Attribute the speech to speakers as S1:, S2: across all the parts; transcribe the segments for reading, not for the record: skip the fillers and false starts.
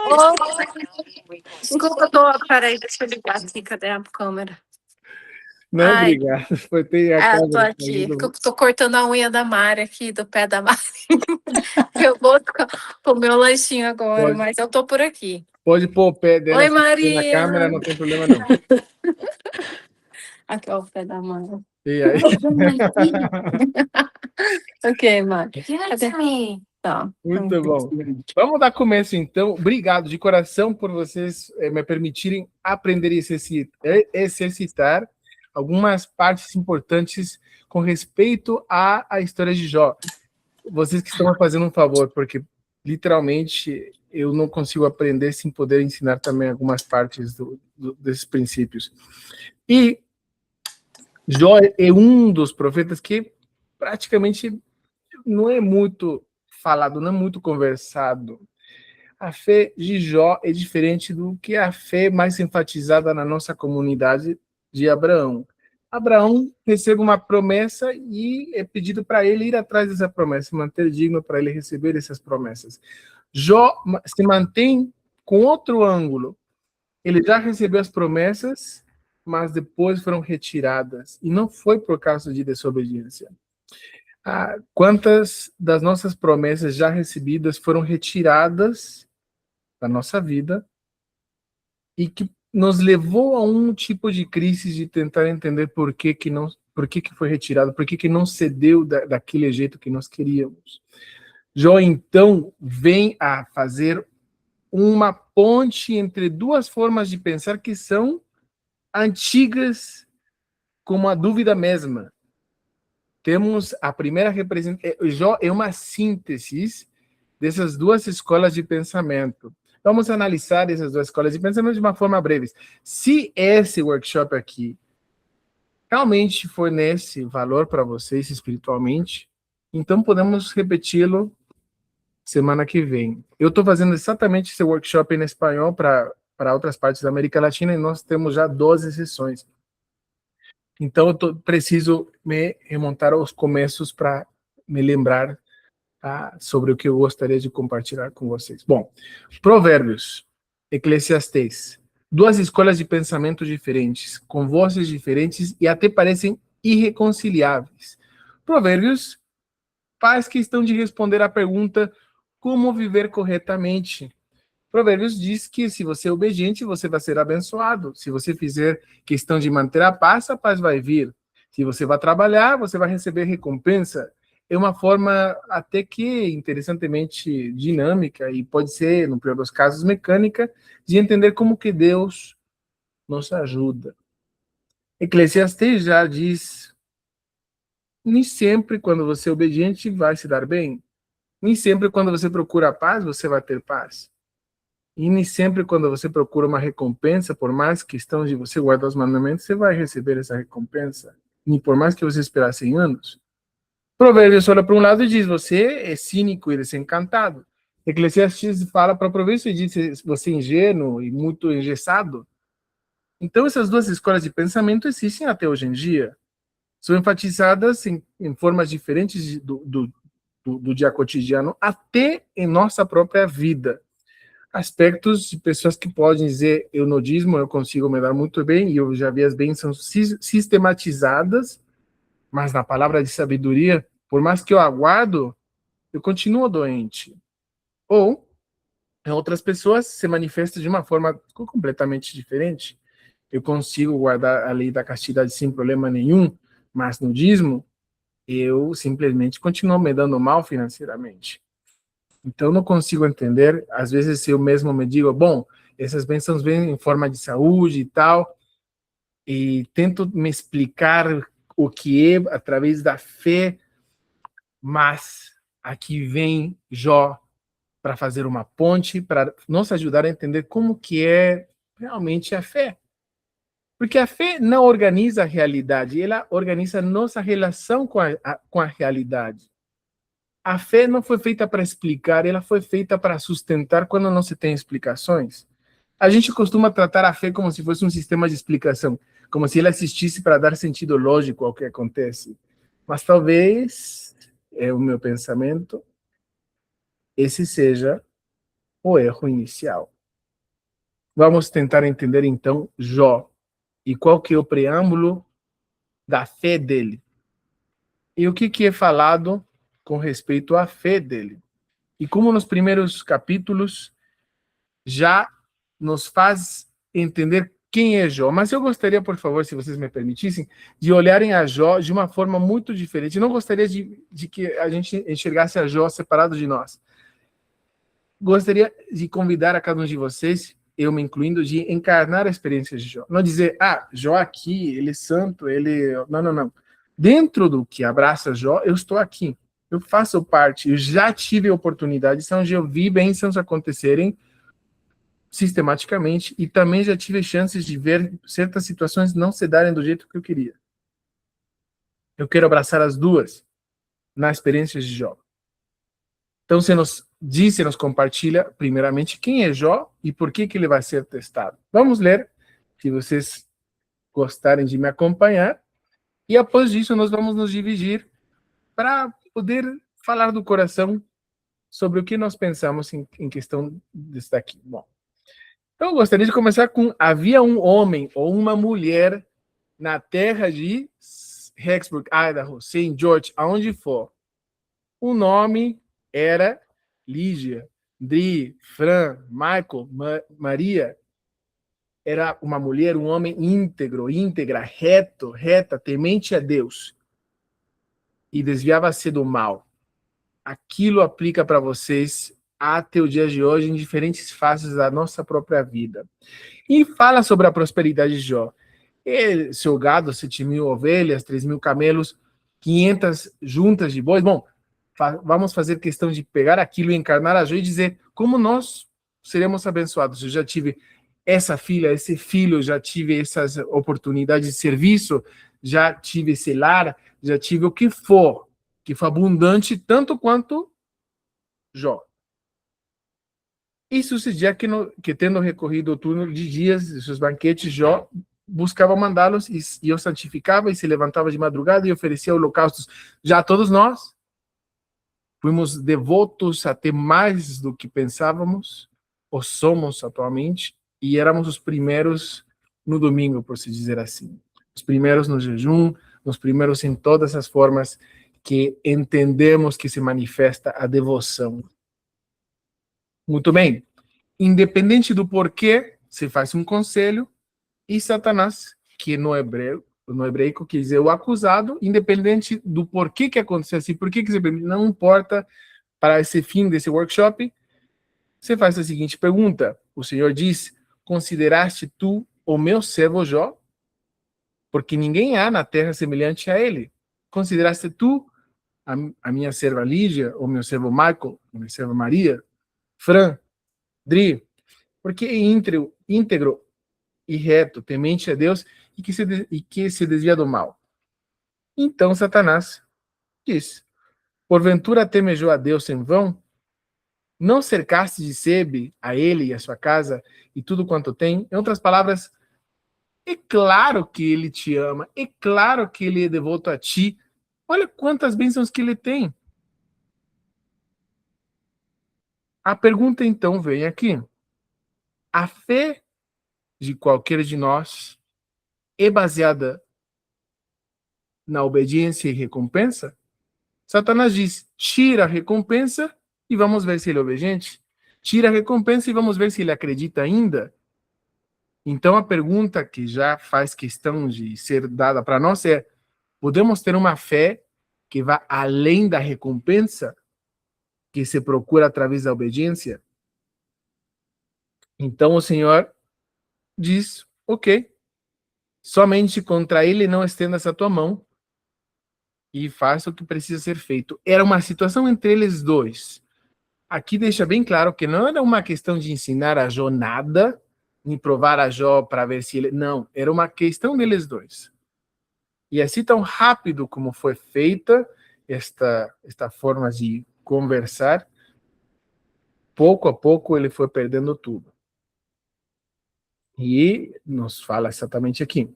S1: Oi, desculpa, peraí, deixa eu ligar aqui, cadê a câmera?
S2: Não,
S1: Ai,
S2: obrigado. Foi ter a câmera.
S1: tô aqui, tô cortando a unha da Mari aqui, do pé da Mari. Eu vou com o meu lanchinho agora, mas eu tô por aqui.
S2: Pode pôr o pé dela
S1: Oi, Maria.
S2: na câmera, não tem problema não.
S1: Aqui, ó, o pé da Mari.
S2: E aí?
S1: Ok, Mari. Tá.
S2: Muito bom. Vamos dar começo, então. Obrigado de coração por vocês me permitirem aprender e exercitar algumas partes importantes com respeito à história de Jó. Vocês que estão fazendo um favor, porque literalmente eu não consigo aprender sem poder ensinar também algumas partes desses princípios. E Jó é um dos profetas que praticamente não é muito falado, não é muito conversado. A fé de Jó é diferente do que a fé mais enfatizada na nossa comunidade de Abraão. Abraão recebe uma promessa e é pedido para ele ir atrás dessa promessa, manter digno para ele receber essas promessas. Jó se mantém com outro ângulo. Ele já recebeu as promessas, mas depois foram retiradas. E não foi por causa de desobediência. Quantas das nossas promessas já recebidas foram retiradas da nossa vida e que nos levou a um tipo de crise de tentar entender por que foi retirado, por que não cedeu daquele jeito que nós queríamos. Jó, então, vem a fazer uma ponte entre duas formas de pensar que são antigas como a dúvida mesma. Temos a primeira representação. Jó é uma síntese dessas duas escolas de pensamento. Vamos analisar essas duas escolas de pensamento de uma forma breve. Se esse workshop aqui realmente fornece valor para vocês espiritualmente, então podemos repeti-lo semana que vem. Eu estou fazendo exatamente esse workshop em espanhol para outras partes da América Latina e nós temos já 12 sessões. Então, eu preciso me remontar aos começos para me lembrar sobre o que eu gostaria de compartilhar com vocês. Bom, Provérbios, Eclesiastés, duas escolas de pensamento diferentes, com vozes diferentes e até parecem irreconciliáveis. Provérbios faz questão de responder à pergunta como viver corretamente. Provérbios diz que se você é obediente, você vai ser abençoado. Se você fizer questão de manter a paz vai vir. Se você vai trabalhar, você vai receber recompensa. É uma forma até que interessantemente dinâmica e pode ser, no pior dos casos, mecânica, de entender como que Deus nos ajuda. Eclesiastes já diz, nem sempre quando você é obediente vai se dar bem. Nem sempre quando você procura a paz, você vai ter paz. E nem sempre quando você procura uma recompensa, por mais questão de você guardar os mandamentos, você vai receber essa recompensa. Nem por mais que você esperar 100 anos. Provérbios olha para um lado e diz, você é cínico e desencantado. Eclesiastes fala para Provérbios e diz, você é ingênuo e muito engessado. Então, essas duas escolas de pensamento existem até hoje em dia. São enfatizadas em formas diferentes do dia cotidiano, até em nossa própria vida. Aspectos de pessoas que podem dizer, eu no dízimo eu consigo me dar muito bem, e eu já vi as bênçãos sistematizadas, mas na palavra de sabedoria, por mais que eu aguardo, eu continuo doente. Ou, em outras pessoas, se manifesta de uma forma completamente diferente. Eu consigo guardar a lei da castidade sem problema nenhum, mas no dízimo, eu simplesmente continuo me dando mal financeiramente. Então, não consigo entender. Às vezes, eu mesmo me digo, bom, essas bênçãos vêm em forma de saúde e tal, e tento me explicar o que é através da fé, mas aqui vem Jó para fazer uma ponte, para nos ajudar a entender como que é realmente a fé. Porque a fé não organiza a realidade, ela organiza a nossa relação com a realidade. A fé não foi feita para explicar, ela foi feita para sustentar quando não se tem explicações. A gente costuma tratar a fé como se fosse um sistema de explicação, como se ela existisse para dar sentido lógico ao que acontece. Mas talvez, é o meu pensamento, esse seja o erro inicial. Vamos tentar entender então Jó e qual que é o preâmbulo da fé dele. E o que é falado com respeito à fé dele. E como nos primeiros capítulos já nos faz entender quem é Jó. Mas eu gostaria, por favor, se vocês me permitissem, de olharem a Jó de uma forma muito diferente. Eu não gostaria de que a gente enxergasse a Jó separado de nós. Gostaria de convidar a cada um de vocês, eu me incluindo, de encarnar a experiência de Jó. Não dizer, Jó aqui, ele é santo, ele... Não, não, não. Dentro do que abraça Jó, eu estou aqui. Eu faço parte, eu já tive oportunidades onde eu vi bênçãos acontecerem sistematicamente e também já tive chances de ver certas situações não se darem do jeito que eu queria. Eu quero abraçar as duas na experiência de Jó. Então, você nos diz, você nos compartilha, primeiramente, quem é Jó e por que ele vai ser testado. Vamos ler, se vocês gostarem de me acompanhar, e após isso nós vamos nos dividir para poder falar do coração sobre o que nós pensamos em questão disso daqui. Bom, então eu gostaria de começar com: havia um homem ou uma mulher na terra de Rexburg, Idaho, St. George, aonde for. O nome era Lígia, Dri, Fran, Michael, Maria. Era uma mulher, um homem íntegro, íntegra, reto, reta, temente a Deus. E desviava-se do mal. Aquilo aplica para vocês até o dia de hoje em diferentes fases da nossa própria vida. E fala sobre a prosperidade de Jó. Seu gado, 7.000 ovelhas, 3.000 camelos, 500 juntas de bois. Bom, vamos fazer questão de pegar aquilo e encarnar a Jó e dizer como nós seremos abençoados. Eu já tive essa filha, esse filho, já tive essas oportunidades de serviço, já tive esse lar, já tive o que for, que foi abundante tanto quanto Jó. E sucedia que tendo recorrido o turno de dias de seus banquetes, Jó buscava mandá-los e eu santificava e se levantava de madrugada e oferecia holocaustos. Já todos nós fomos devotos até mais do que pensávamos, ou somos atualmente, e éramos os primeiros no domingo, por se dizer assim. Os primeiros no jejum, os primeiros em todas as formas que entendemos que se manifesta a devoção. Muito bem. Independente do porquê, se faz um conselho, e Satanás, que no hebraico quer dizer o acusado, independente do porquê que aconteceu assim, por que você permite, não importa, para esse fim desse workshop, você faz a seguinte pergunta. O Senhor diz: consideraste tu o meu servo Jó? Porque ninguém há na terra semelhante a ele. Consideraste tu a minha serva Lígia, o meu servo Michael, a minha serva Maria, Fran, Dri? Porque é íntegro e reto, temente a Deus e que se desvia do mal. Então Satanás diz: porventura temejou a Deus em vão? Não cercaste de sebe a ele e a sua casa e tudo quanto tem? Em outras palavras, é claro que ele te ama, é claro que ele é devoto a ti. Olha quantas bênçãos que ele tem. A pergunta então vem aqui: a fé de qualquer de nós é baseada na obediência e recompensa? Satanás diz: tira a recompensa e vamos ver se ele é obediente. Tira a recompensa e vamos ver se ele acredita ainda. Então a pergunta que já faz questão de ser dada para nós é: podemos ter uma fé que vá além da recompensa que se procura através da obediência? Então o Senhor diz: ok, somente contra ele não estendas a tua mão e faça o que precisa ser feito. Era uma situação entre eles dois. Aqui deixa bem claro que não era uma questão de ensinar a Jó nada, nem provar a Jó para ver se ele... Não, era uma questão deles dois. E assim tão rápido como foi feita esta forma de conversar, pouco a pouco ele foi perdendo tudo. E nos fala exatamente aqui: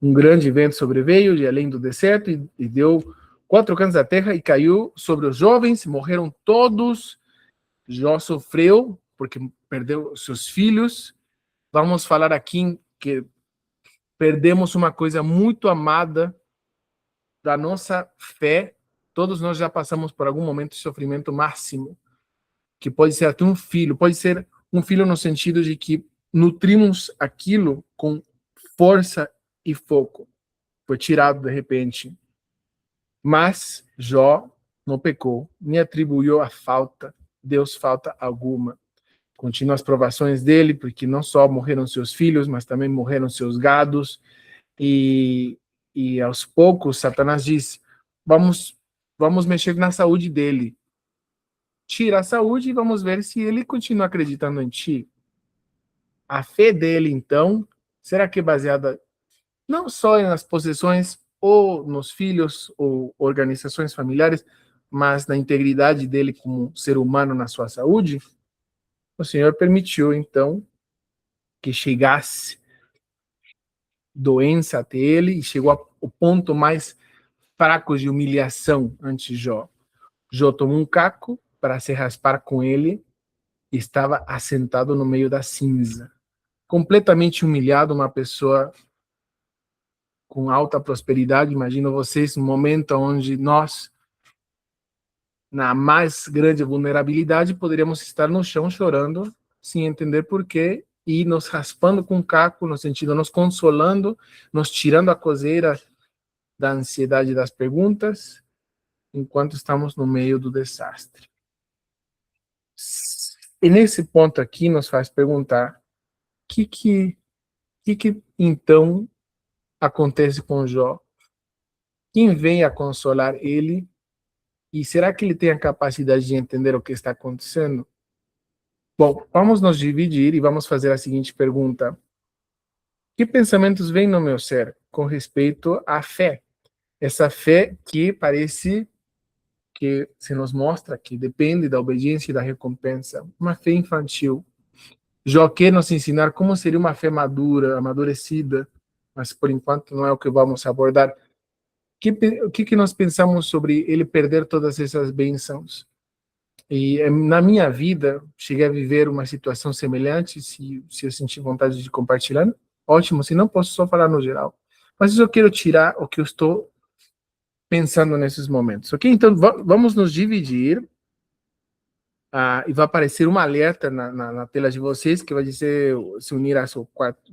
S2: um grande vento sobreveio de além do deserto e deu 4 cantos da terra e caiu sobre os jovens, morreram todos. Jó sofreu porque perdeu seus filhos, vamos falar aqui que perdemos uma coisa muito amada da nossa fé. Todos nós já passamos por algum momento de sofrimento máximo, que pode ser até um filho, pode ser um filho no sentido de que nutrimos aquilo com força e foco. Foi tirado de repente. Mas Jó não pecou, nem atribuiu a falta, Deus falta alguma. Continua as provações dele, porque não só morreram seus filhos, mas também morreram seus gados. E, e aos poucos, Satanás diz: vamos mexer na saúde dele. Tira a saúde e vamos ver se ele continua acreditando em ti. A fé dele, então, será que é baseada não só nas possessões ou nos filhos ou organizações familiares, mas na integridade dele como ser humano, na sua saúde? O Senhor permitiu, então, que chegasse doença até ele e chegou ao ponto mais fraco de humilhação ante Jó. Jó tomou um caco para se raspar com ele e estava assentado no meio da cinza. Completamente humilhado, uma pessoa com alta prosperidade. Imagino vocês, um momento onde nós, na mais grande vulnerabilidade, poderíamos estar no chão chorando, sem entender por quê, e nos raspando com o caco, no sentido, nos consolando, nos tirando a coceira da ansiedade das perguntas, enquanto estamos no meio do desastre. E nesse ponto aqui nos faz perguntar, que então acontece com Jó? Quem vem a consolar ele? E será que ele tem a capacidade de entender o que está acontecendo? Bom, vamos nos dividir e vamos fazer a seguinte pergunta: que pensamentos vêm no meu ser com respeito à fé? Essa fé que parece que se nos mostra que depende da obediência e da recompensa, uma fé infantil. Jó quer nos ensinar como seria uma fé madura, amadurecida, mas por enquanto não é o que vamos abordar. O que nós pensamos sobre ele perder todas essas bênçãos? E na minha vida, cheguei a viver uma situação semelhante, se eu sentir vontade de compartilhar, ótimo, se não, posso só falar no geral. Mas eu quero tirar o que eu estou pensando nesses momentos, ok? Então, vamos nos dividir, e vai aparecer um alerta na tela de vocês, que vai dizer se unir a seu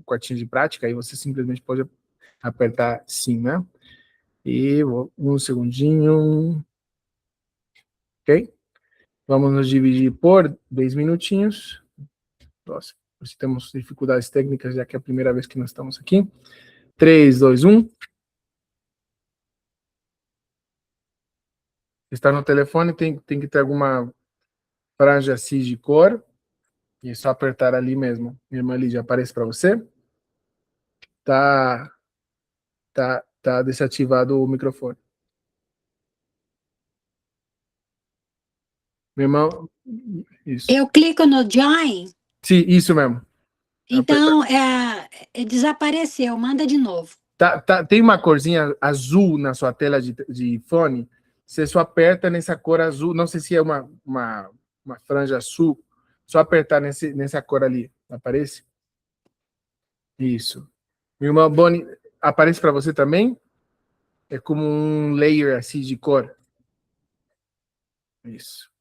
S2: quartinho de prática, aí você simplesmente pode apertar sim, né? E um segundinho, ok? Vamos nos dividir por 10 minutinhos. Nossa, se temos dificuldades técnicas, já que é a primeira vez que nós estamos aqui. 3, 2, 1. Está no telefone, tem que ter alguma franja assim de cor. E é só apertar ali mesmo. Minha irmã Lídia, aparece para você. Tá, tá desativado o microfone. Meu irmão, isso.
S3: Eu clico no Join,
S2: Sim, isso mesmo.
S3: então desapareceu, manda de novo.
S2: Tem uma corzinha azul na sua tela de fone. Você só aperta nessa cor azul. Não sei se é uma franja azul. Só apertar nessa cor ali. Aparece? Isso. Minha irmã Bonnie, aparece para você também? É como um layer assim de cor. Isso.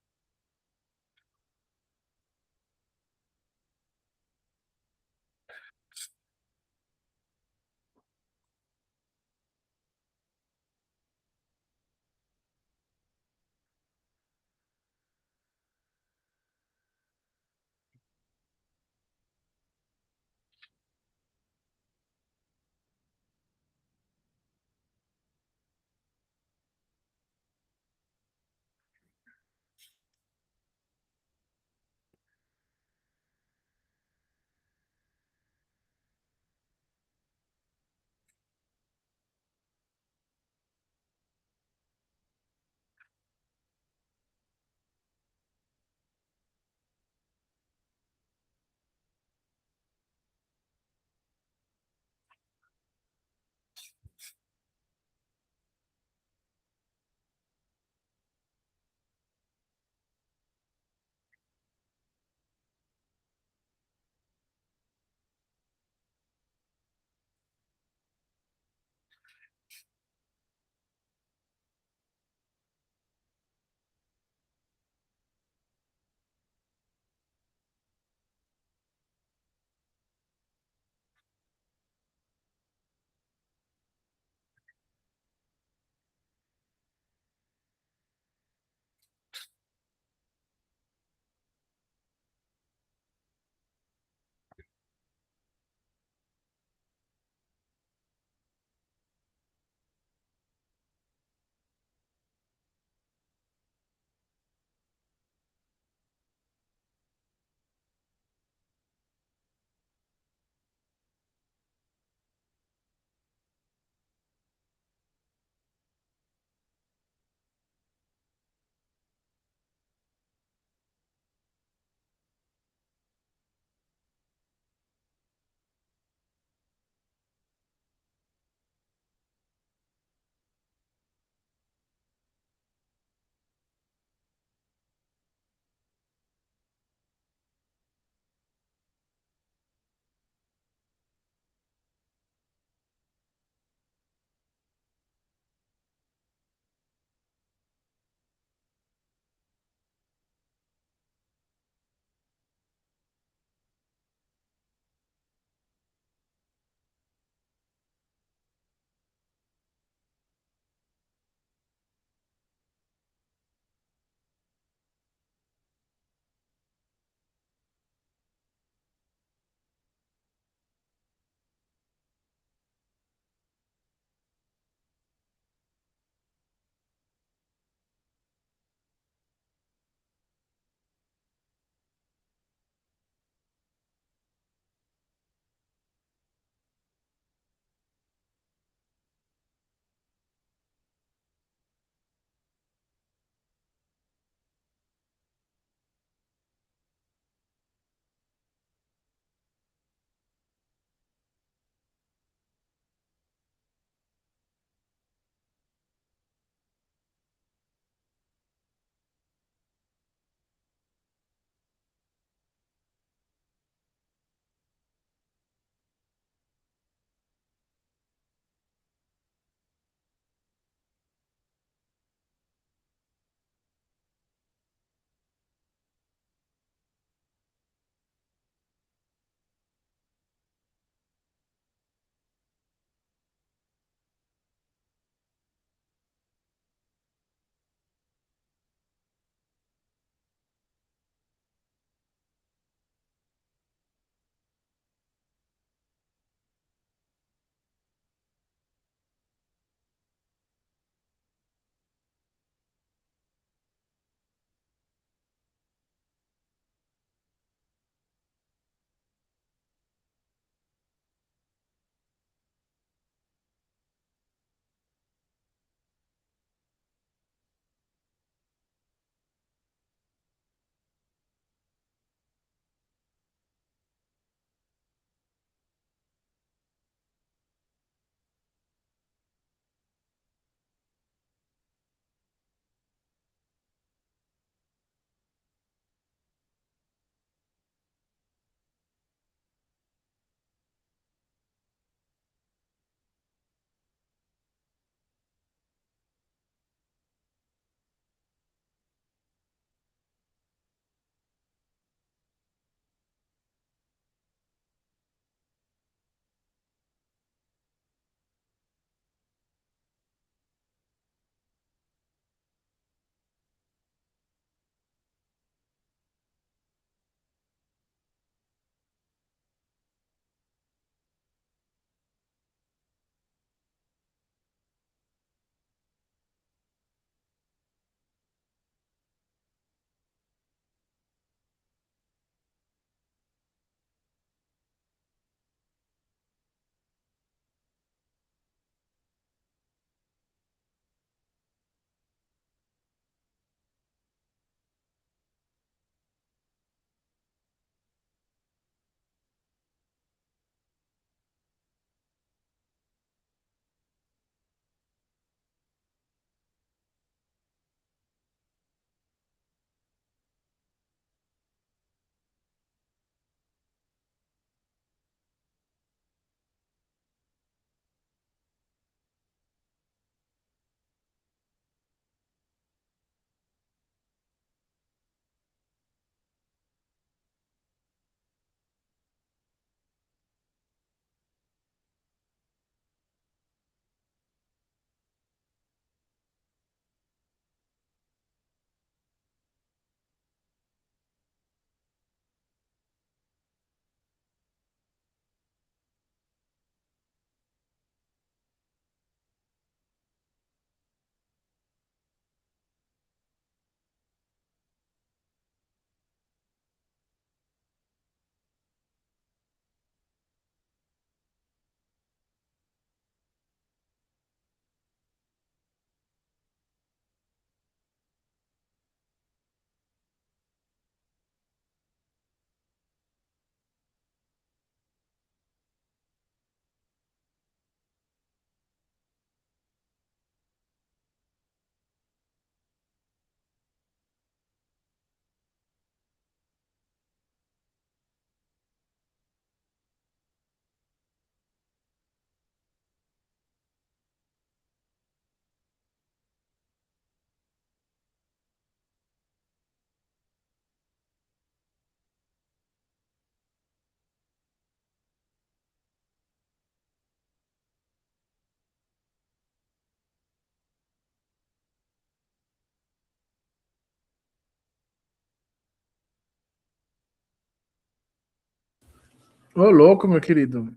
S2: Ô, louco, meu querido.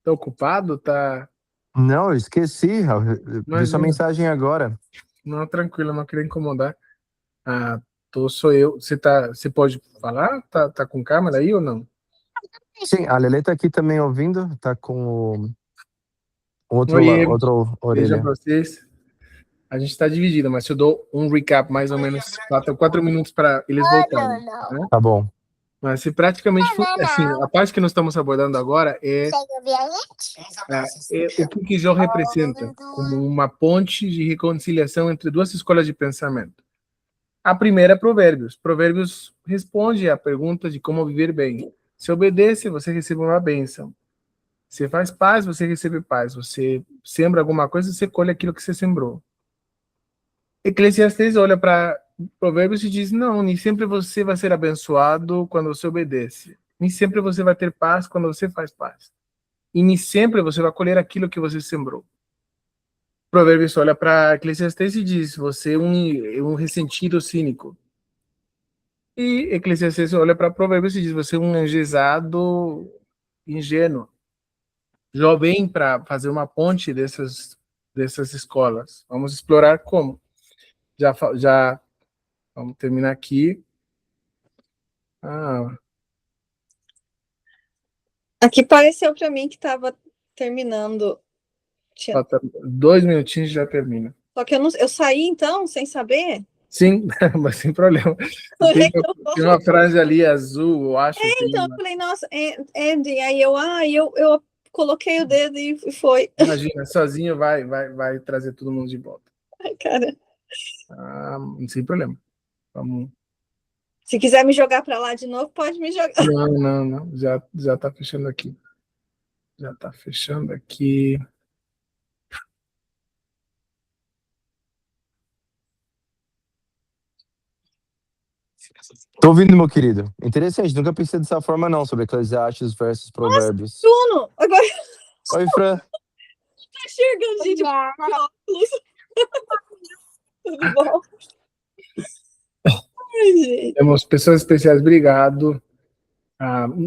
S2: Tá ocupado? Tá.
S4: Não, eu esqueci. Eu vi sua
S2: Imagina.
S4: mensagem agora.
S2: Não, tranquilo, não queria incomodar. Ah, sou eu. Você pode falar? Tá com câmera aí ou não?
S4: Sim, a Lele tá aqui também ouvindo, tá com
S2: Oi,
S4: outra
S2: veja
S4: orelha.
S2: vocês. A gente está dividido, mas eu dou um recap mais ou menos 4 minutos para eles voltarem, né?
S4: Tá bom.
S2: Mas se praticamente assim, a parte que nós estamos abordando agora é o que Jó representa como uma ponte de reconciliação entre duas escolas de pensamento. A primeira é Provérbios. Provérbios responde à pergunta de como viver bem. Se obedece, você recebe uma bênção. Se faz paz, você recebe paz. Você sembra alguma coisa, você colhe aquilo que você sembrou. Eclesiastes olha para Provérbios e diz: não, nem sempre você vai ser abençoado quando você obedece. Nem sempre você vai ter paz quando você faz paz. E nem sempre você vai colher aquilo que você sembrou. Provérbios olha para Eclesiastes e diz: você é um ressentido cínico. E Eclesiastes olha para Provérbios e diz: você é um engesado ingênuo. Jó vem para fazer uma ponte dessas escolas. Vamos explorar como. Já vamos terminar aqui.
S5: Aqui pareceu para mim que estava terminando.
S2: Falta 2 minutinhos e já termina.
S5: Só que eu saí então, sem saber.
S2: Sim, mas sem problema. Tem uma frase ali azul, eu acho.
S5: Então eu falei, nossa, Andy, aí eu coloquei o dedo e foi.
S2: Imagina, sozinho vai trazer todo mundo de volta.
S5: Ai, cara.
S2: Sem problema. Vamos.
S5: Se quiser me jogar para lá de novo, pode me jogar.
S2: Não. Já tá fechando aqui. Já tá fechando aqui.
S4: Tô ouvindo, meu querido. Interessante, nunca pensei dessa forma não, sobre Eclesiastes versus Provérbios.
S5: Bruno, agora
S4: Oi, Fran.
S5: tá enxergando, gente, óculos. Tudo bom? Ai, gente.
S2: Temos pessoas especiais, obrigado.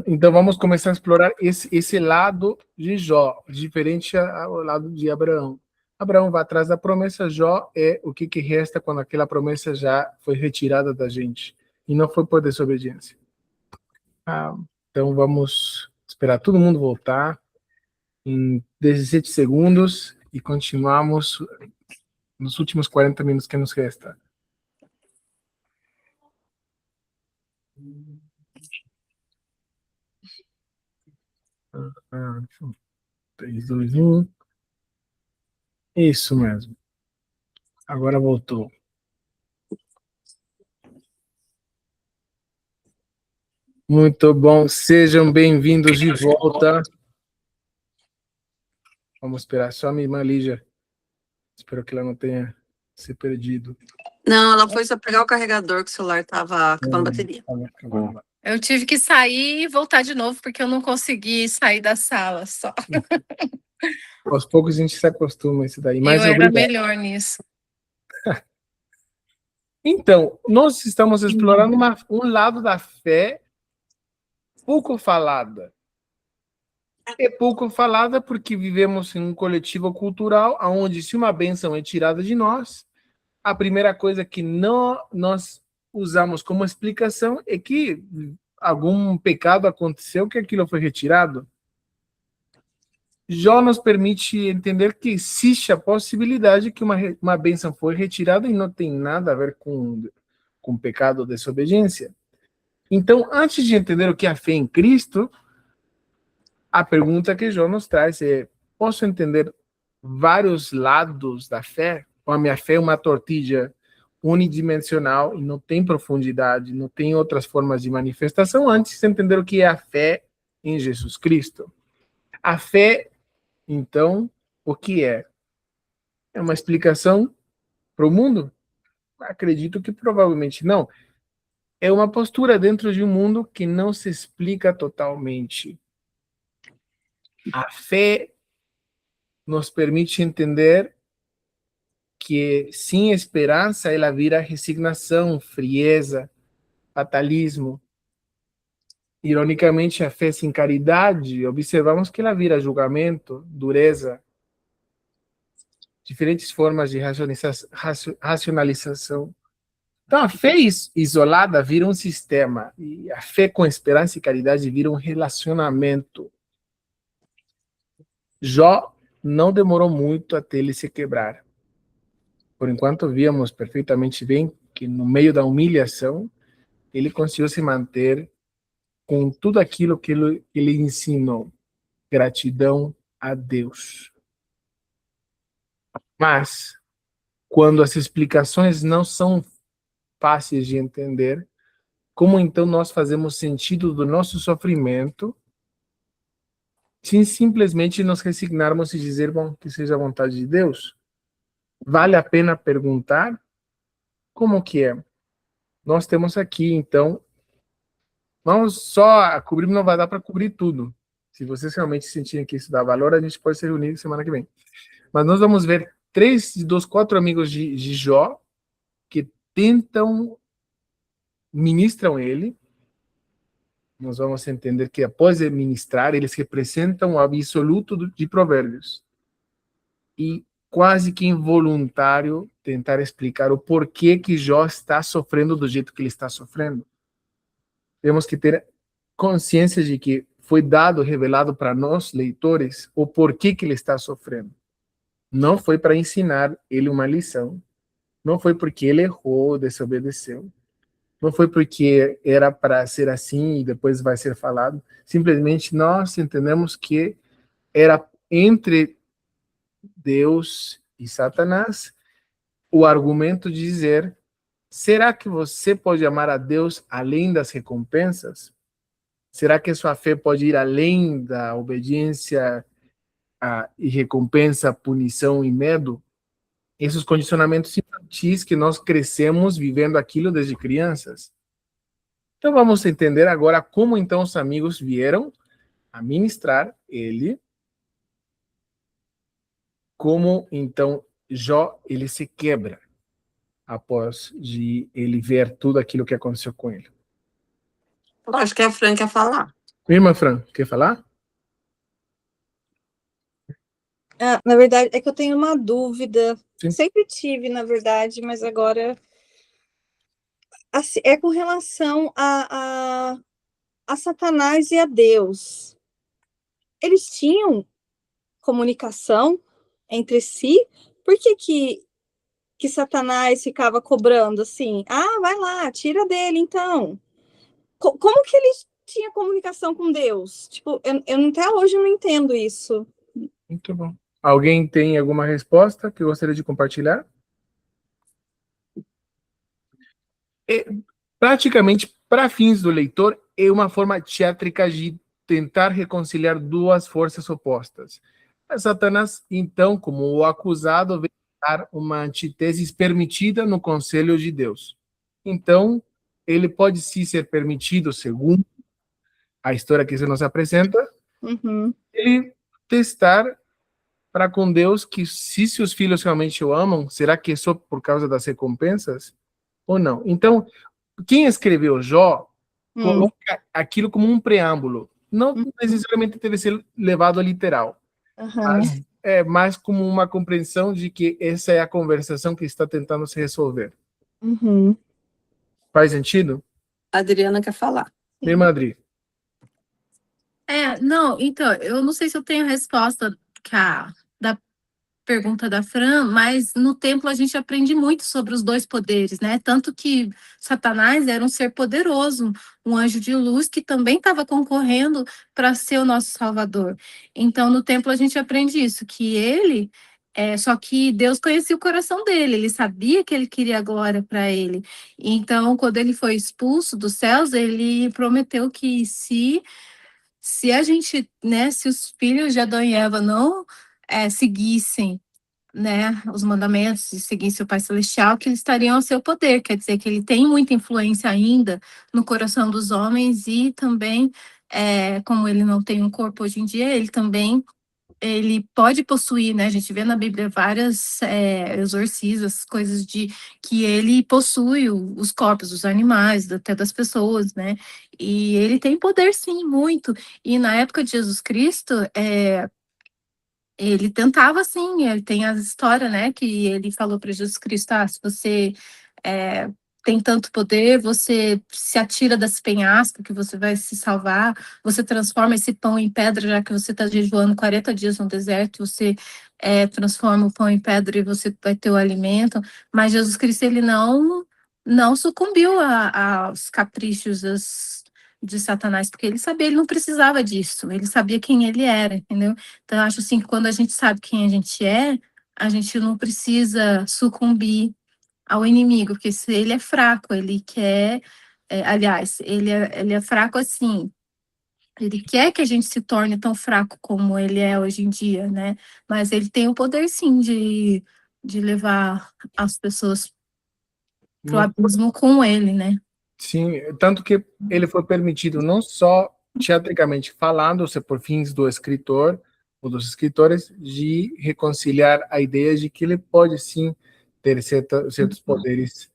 S2: Então vamos começar a explorar esse lado de Jó, diferente ao lado de Abraão. Abraão vai atrás da promessa, Jó é o que resta quando aquela promessa já foi retirada da gente e não foi por desobediência. Então vamos esperar todo mundo voltar em 17 segundos e continuamos nos últimos 40 minutos que nos resta. Ah, 3, 2, 1. Isso mesmo. Agora voltou. Muito bom. Sejam bem-vindos de volta. Vamos esperar só a minha irmã Lígia. Espero que ela não tenha se perdido.
S6: Não, ela foi só pegar o carregador que o celular tava acabando a bateria.
S1: Eu tive que sair e voltar de novo, porque eu não consegui sair da sala só.
S2: Aos poucos a gente se acostuma a isso daí. Mas
S1: eu era
S2: obrigado.
S1: melhor nisso.
S2: Então, nós estamos explorando um lado da fé pouco falada. É pouco falada porque vivemos em um coletivo cultural onde, se uma bênção é tirada de nós, a primeira coisa que nós usamos como explicação é que algum pecado aconteceu, que aquilo foi retirado. Jó nos permite entender que existe a possibilidade que uma bênção foi retirada e não tem nada a ver com pecado ou desobediência. Então, antes de entender o que é a fé em Cristo, a pergunta que Jó nos traz é: posso entender vários lados da fé? Ou a minha fé é uma tortilha unidimensional e não tem profundidade, não tem outras formas de manifestação, antes de entender o que é a fé em Jesus Cristo? A fé, então, o que é? É uma explicação para o mundo? Acredito que provavelmente não. É uma postura dentro de um mundo que não se explica totalmente. A fé nos permite entender que sem esperança ela vira resignação, frieza, fatalismo. ironicamente, a fé sem caridade, observamos que ela vira julgamento, dureza, diferentes formas de racionalização. Então, a fé isolada vira um sistema, e a fé com esperança e caridade vira um relacionamento. Jó não demorou muito até ele se quebrar. Por enquanto, víamos perfeitamente bem que, no meio da humilhação, ele conseguiu se manter com tudo aquilo que ele ensinou. Gratidão a Deus. Mas, quando as explicações não são fáceis de entender, como então nós fazemos sentido do nosso sofrimento, sem simplesmente nos resignarmos e dizer, bom, que seja a vontade de Deus? Vale a pena perguntar como que é? Nós temos aqui, então, vamos só cobrir, não vai dar para cobrir tudo. Se vocês realmente sentirem que isso dá valor, a gente pode se reunir semana que vem. Mas nós vamos ver 3 dos 4 amigos de Jó que ministram ele. Nós vamos entender que após ministrar, eles representam o absoluto de Provérbios. E quase que involuntário tentar explicar o porquê que Jó está sofrendo do jeito que ele está sofrendo. Temos que ter consciência de que foi revelado para nós, leitores, o porquê que ele está sofrendo. Não foi para ensinar ele uma lição. Não foi porque ele errou, desobedeceu. Não foi porque era para ser assim e depois vai ser falado. Simplesmente nós entendemos que era entre Deus e Satanás o argumento de dizer: será que você pode amar a Deus além das recompensas? Será que sua fé pode ir além da obediência e recompensa, punição e medo? Esses condicionamentos infantis que nós crescemos vivendo aquilo desde crianças. Então vamos entender agora como então os amigos vieram a ministrar ele, como então Jó ele se quebra após de ele ver tudo aquilo que aconteceu com ele.
S6: Eu acho que a Fran quer falar.
S2: Minha irmã Fran, quer falar?
S5: Na verdade, é que eu tenho uma dúvida.
S2: Sim.
S5: Sempre tive, na verdade, mas agora assim, é com relação a Satanás e a Deus. Eles tinham comunicação entre si? Por que Satanás ficava cobrando assim? Ah, vai lá, tira dele, então. Como que ele tinha comunicação com Deus? Tipo, eu até hoje não entendo isso.
S2: Muito bom. Alguém tem alguma resposta que gostaria de compartilhar? Praticamente, para fins do leitor, é uma forma teátrica de tentar reconciliar duas forças opostas. Satanás, então, como o acusado, vem dar uma antítese permitida no conselho de Deus. Então, ele pode sim ser permitido, segundo a história que se nos apresenta, ele testar para com Deus que se seus filhos realmente o amam, será que é só por causa das recompensas ou não? Então, quem escreveu Jó coloca aquilo como um preâmbulo. Não necessariamente deve ser levado a literal, mas é mais como uma compreensão de que essa é a conversação que está tentando se resolver. Faz sentido?
S6: A Adriana quer falar.
S2: Minha irmã Adri.
S1: Não, então, eu não sei se eu tenho a resposta da pergunta da Fran, mas no templo a gente aprende muito sobre os dois poderes, né? Tanto que Satanás era um ser poderoso, um anjo de luz que também estava concorrendo para ser o nosso salvador. Então, no templo a gente aprende isso, que ele, só que Deus conhecia o coração dele, ele sabia que ele queria glória para ele. Então, quando ele foi expulso dos céus, ele prometeu que se a gente, né, se os filhos de Adão e Eva não seguissem, né, os mandamentos e seguissem o Pai Celestial, que eles estariam ao seu poder. Quer dizer que ele tem muita influência ainda no coração dos homens e também, como ele não tem um corpo hoje em dia, ele também ele pode possuir, né? A gente vê na Bíblia várias exorcismos, coisas de que ele possui os corpos dos animais, até das pessoas, né? E ele tem poder, sim, muito. E na época de Jesus Cristo, ele tentava, sim, ele tem as histórias, né? Que ele falou para Jesus Cristo: se você é, tem tanto poder, você se atira desse penhasco que você vai se salvar, você transforma esse pão em pedra, já que você está jejuando 40 dias no deserto, você transforma o pão em pedra e você vai ter o alimento. Mas Jesus Cristo, ele não sucumbiu aos caprichos de Satanás, porque ele sabia, ele não precisava disso, ele sabia quem ele era, entendeu? Então, eu acho assim que quando a gente sabe quem a gente não precisa sucumbir ao inimigo, porque se ele é fraco, ele quer, aliás, ele é fraco assim, ele quer que a gente se torne tão fraco como ele é hoje em dia, né? Mas ele tem o poder, sim, de levar as pessoas pro
S2: Não-
S1: abismo com ele, né?
S2: Sim, tanto que ele foi permitido não só teatricamente falando, ou seja, por fins do escritor ou dos escritores, de reconciliar a ideia de que ele pode sim ter certos poderes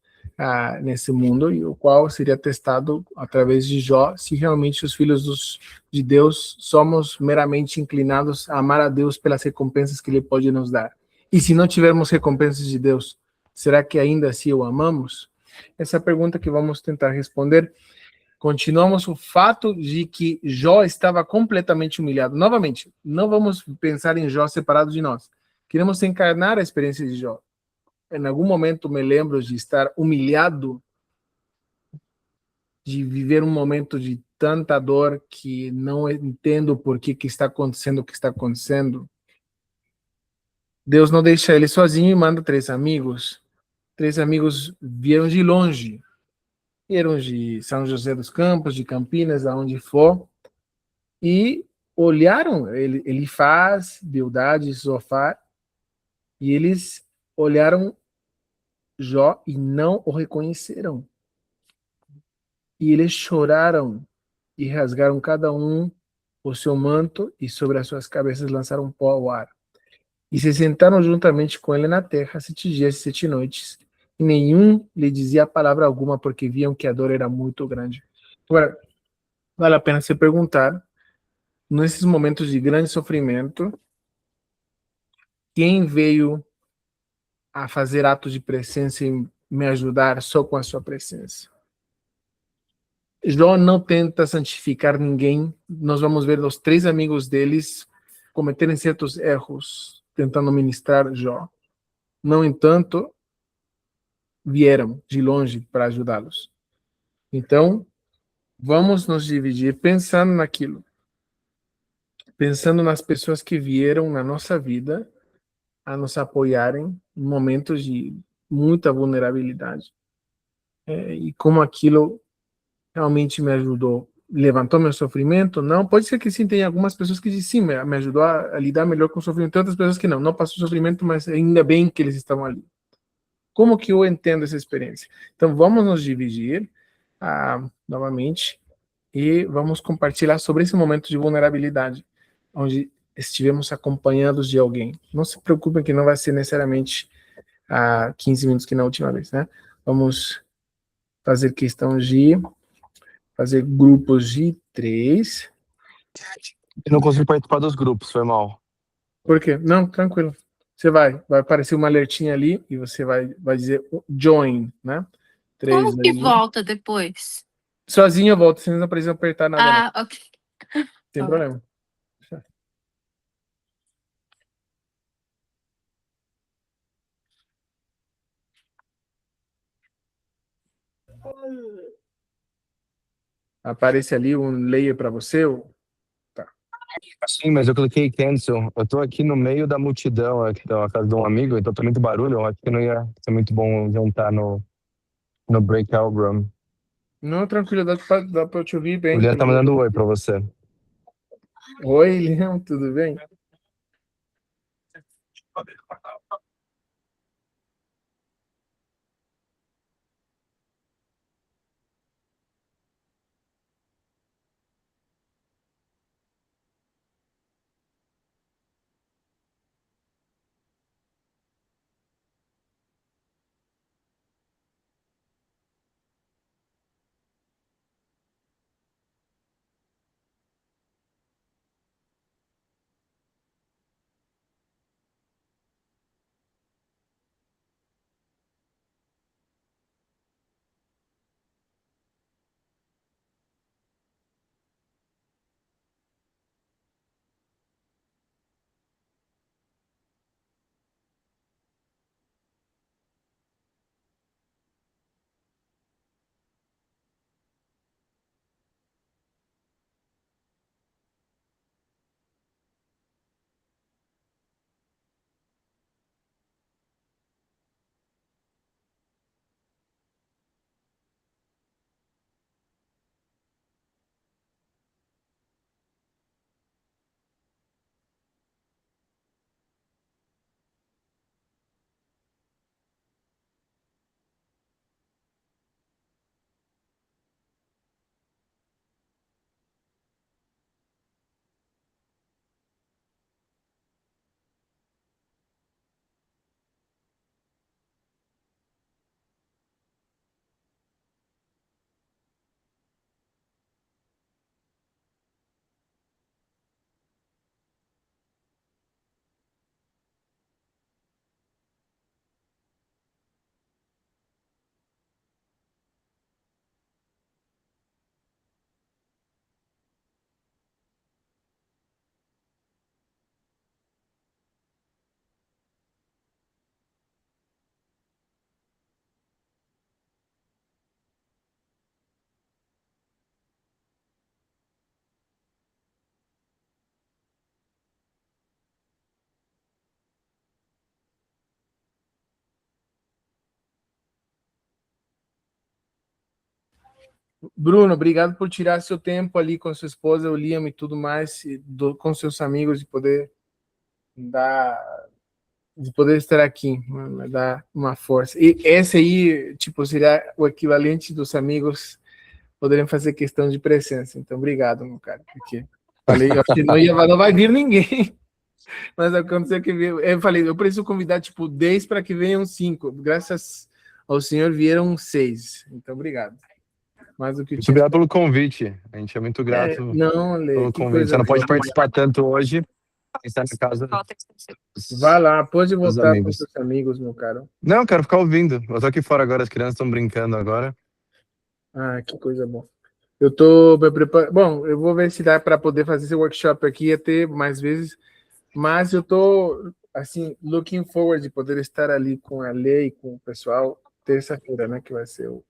S2: nesse mundo, e o qual seria testado através de Jó, se realmente os filhos de Deus somos meramente inclinados a amar a Deus pelas recompensas que ele pode nos dar. E se não tivermos recompensas de Deus, será que ainda assim o amamos? Essa é a pergunta que vamos tentar responder. Continuamos o fato de que Jó estava completamente humilhado. Novamente, não vamos pensar em Jó separado de nós. Queremos encarnar a experiência de Jó. Em algum momento me lembro de estar humilhado, de viver um momento de tanta dor que não entendo por que está acontecendo o que está acontecendo. Deus não deixa ele sozinho e manda três amigos. Três amigos vieram de longe, vieram de São José dos Campos, de Campinas, aonde for, e olharam ele faz Bildade, Zofar, e eles olharam Jó e não o reconheceram. E eles choraram e rasgaram cada um o seu manto e sobre as suas cabeças lançaram pó ao ar. E se sentaram juntamente com ele na terra 7 dias e 7 noites. E nenhum lhe dizia palavra alguma, porque viam que a dor era muito grande. Agora, vale a pena se perguntar, nesses momentos de grande sofrimento, quem veio a fazer atos de presença e me ajudar só com a sua presença? Jó não tenta santificar ninguém. Nós vamos ver os três amigos deles cometerem certos erros, tentando ministrar Jó. No entanto, vieram de longe para ajudá-los. Então, vamos nos dividir pensando naquilo, pensando nas pessoas que vieram na nossa vida a nos apoiarem em momentos de muita vulnerabilidade. E como aquilo realmente me ajudou. Levantou meu sofrimento? Não. Pode ser que sim, tem algumas pessoas que dizem sim, me ajudou a lidar melhor com o sofrimento. Tem outras pessoas que não passou sofrimento, mas ainda bem que eles estavam ali. Como que eu entendo essa experiência? Então, vamos nos dividir novamente e vamos compartilhar sobre esse momento de vulnerabilidade, onde estivemos acompanhados de alguém. Não se preocupem que não vai ser necessariamente 15 minutos que na última vez, né? Vamos fazer questão de fazer grupos de 3.
S4: Eu não consigo participar dos grupos, foi mal.
S2: Por quê? Não, tranquilo. Você vai aparecer uma alertinha ali e você vai dizer join, né? 3
S1: Como que
S2: aí.
S1: volta depois?
S2: Sozinho eu volto, vocês não precisam apertar nada, não.
S1: Ok.
S2: Sem
S1: Tá.
S2: problema. Aparece ali um layer para você. Tá.
S4: Sim, mas eu cliquei cancel. Eu tô aqui no meio da multidão, aqui na casa de um amigo, então tá muito barulho. Eu acho que não ia ser muito bom jantar no breakout room.
S2: Não, tranquilo, dá pra eu te ouvir
S4: O
S2: bem.
S4: Lian tá mandando oi pra você.
S2: Oi, Leão, tudo bem? Bruno, obrigado por tirar seu tempo ali com sua esposa, o Liam e tudo mais, com seus amigos, de poder estar aqui, vai dar uma força. E esse aí, tipo, seria o equivalente dos amigos poderem fazer questão de presença. Então, obrigado, meu cara, porque falei, eu acho que não vai vir ninguém. Mas aconteceu que eu falei, eu preciso convidar tipo 10 para que venham 5. Graças ao Senhor vieram 6. Então, obrigado. Mais do que
S4: Muito obrigado pelo convite. A gente é muito grato
S2: não, Lê,
S4: pelo
S2: que
S4: convite.
S2: coisa
S4: Você não pode
S2: boa.
S4: participar tanto hoje. Está na casa.
S2: Vai lá, pode voltar com
S4: amigos.
S2: seus amigos, meu caro.
S4: Não, eu quero ficar ouvindo. Eu tô aqui fora agora, as crianças estão brincando agora.
S2: Ah, que coisa boa. Eu tô me preparando. Bom, eu vou ver se dá para poder fazer esse workshop aqui e ter mais vezes. Mas eu tô, assim, looking forward de poder estar ali com a Lei e com o pessoal terça-feira, né? Que vai ser o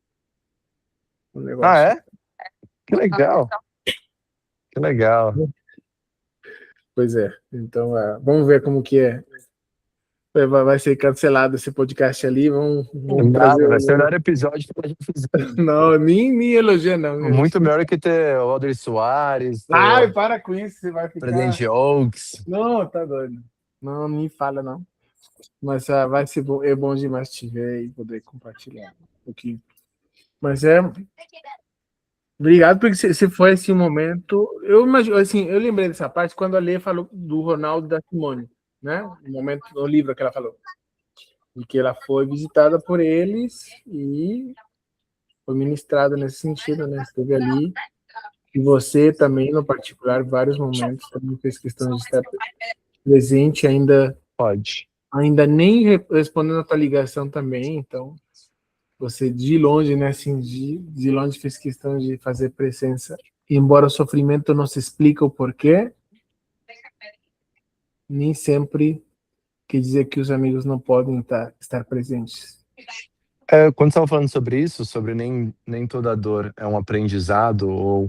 S2: negócio.
S4: Ah, é? Que legal. Que legal.
S2: Pois é. Então, vamos ver como que é. Vai ser cancelado esse podcast ali. Vamos trazer.
S4: Vai ser o melhor episódio que a gente fez.
S2: Não, nem elogia, não.
S4: Muito melhor que ter o Alder Soares, ter
S2: Ai, para com isso, você vai
S4: o
S2: ficar.
S4: Presidente Oaks.
S2: Não, tá doido. Não, nem fala, não. Mas vai ser bom, é bom demais te ver e poder compartilhar um pouquinho. Mas obrigado porque se foi esse momento. Eu imagino, assim, eu lembrei dessa parte quando a Lê falou do Ronaldo e da Simone, né? No momento no livro que ela falou. E que ela foi visitada por eles e foi ministrada nesse sentido, né? Esteve ali. E você também, no particular, vários momentos também fez questão de estar presente, ainda nem respondendo a tua ligação também, então você de longe, né, assim, de longe fez questão de fazer presença. Embora o sofrimento não se explique o porquê, nem sempre quer dizer que os amigos não podem estar presentes.
S4: Quando você estava falando sobre isso, sobre nem toda dor é um aprendizado ou